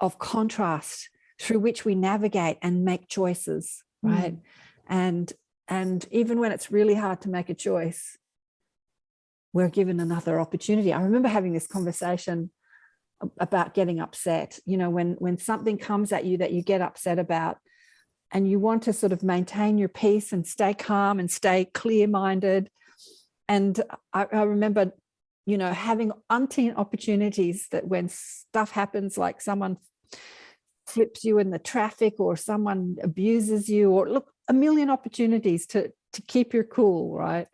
of contrast through which we navigate and make choices, right? And even when it's really hard to make a choice, we're given another opportunity. I remember having this conversation about getting upset. You know, when something comes at you that you get upset about, and you want to sort of maintain your peace and stay calm and stay clear-minded. And I remember, you know, having umpteen opportunities that when stuff happens, like someone flips you in the traffic or someone abuses you, or look, a million opportunities to keep your cool, right?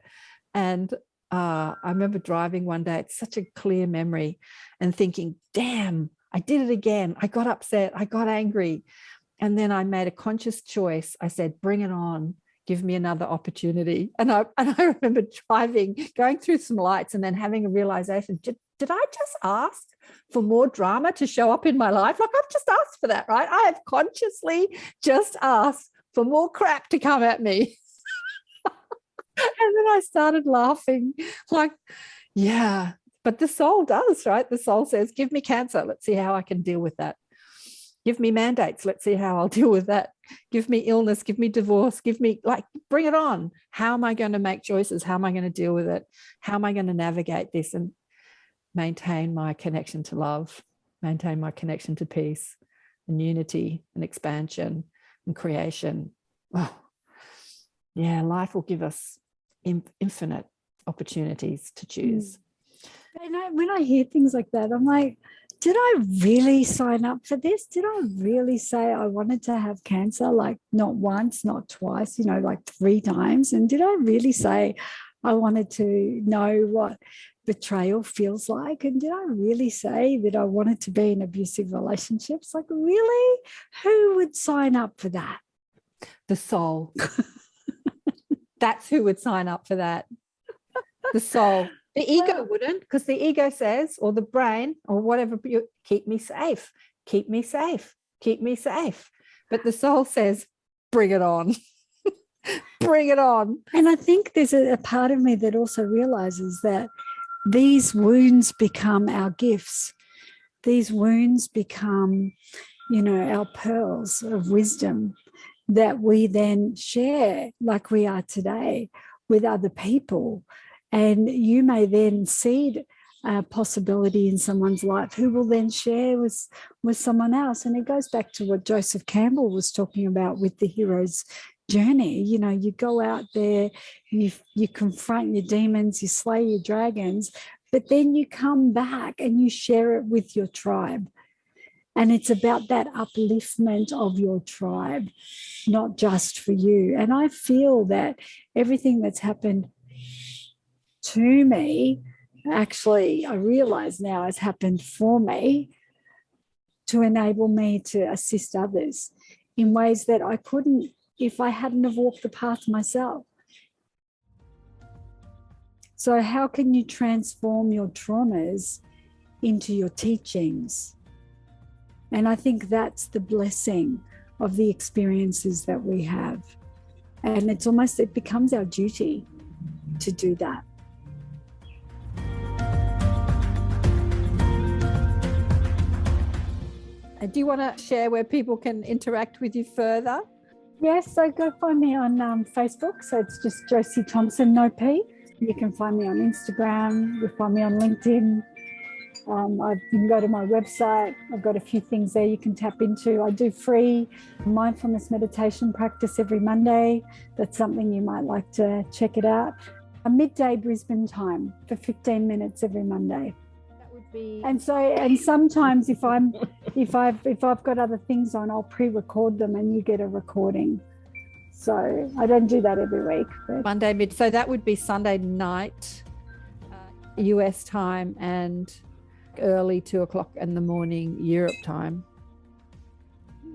And I remember driving one day, it's such a clear memory, and thinking, damn, I did it again. I got upset, I got angry. And then I made a conscious choice. I said, bring it on, give me another opportunity. And I remember going through some lights and then having a realization, did I just ask for more drama to show up in my life? Like, I've just asked for that, right? I have consciously just asked for more crap to come at me. And then I started laughing, like, yeah, but the soul does, right? The soul says, give me cancer. Let's see how I can deal with that. Give me mandates. Let's see how I'll deal with that. Give me illness, give me divorce, give me, like, bring it on. How am I going to make choices? How am I going to deal with it? How am I going to navigate this and maintain my connection to love, maintain my connection to peace and unity and expansion and creation? Oh, yeah, life will give us infinite opportunities to choose. And when I hear things like that, I'm like, did I really sign up for this? Did I really say I wanted to have cancer? Like, not once, not twice, you know, like 3 times. And did I really say I wanted to know what betrayal feels like? And did I really say that I wanted to be in abusive relationships? Like, really? Who would sign up for that? The soul. That's who would sign up for that. The soul. The ego wouldn't, because the ego says, or the brain, or whatever, keep me safe, keep me safe, keep me safe. But the soul says, bring it on. Bring it on. And I think there's a part of me that also realizes that these wounds become our gifts. These wounds become, you know, our pearls of wisdom that we then share, like we are today, with other people. And you may then seed a possibility in someone's life who will then share with someone else. And it goes back to what Joseph Campbell was talking about with the hero's journey. You know, you go out there, you confront your demons, you slay your dragons, but then you come back and you share it with your tribe. And it's about that upliftment of your tribe, not just for you. And I feel that everything that's happened to me, actually, I realize now has happened for me, to enable me to assist others in ways that I couldn't if I hadn't have walked the path myself. So how can you transform your traumas into your teachings? And I think that's the blessing of the experiences that we have. And it's almost, it becomes our duty to do that. Do you want to share where people can interact with you further? Yes, so go find me on Facebook. So it's just Josie Thomson, no P. You can find me on Instagram. You find me on LinkedIn. You can go to my website. I've got a few things there you can tap into. I do free mindfulness meditation practice every Monday. That's something you might like to check it out. A midday Brisbane time for 15 minutes every Monday. That would be. And sometimes if I've got other things on, I'll pre-record them and you get a recording. So I don't do that every week. But Monday mid. So that would be Sunday night, US time, and early 2 o'clock in the morning Europe time.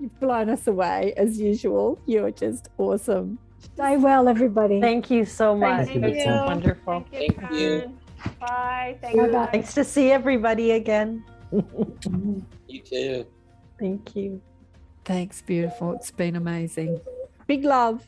You've blown us away as usual. You're just awesome. stay well, everybody. Thank you so much. Thank It's you. wonderful. Thank you. Bye. Thank you. Bye-bye. Nice to see everybody again. You too. Thank you. Thanks, beautiful. It's been amazing. Big love.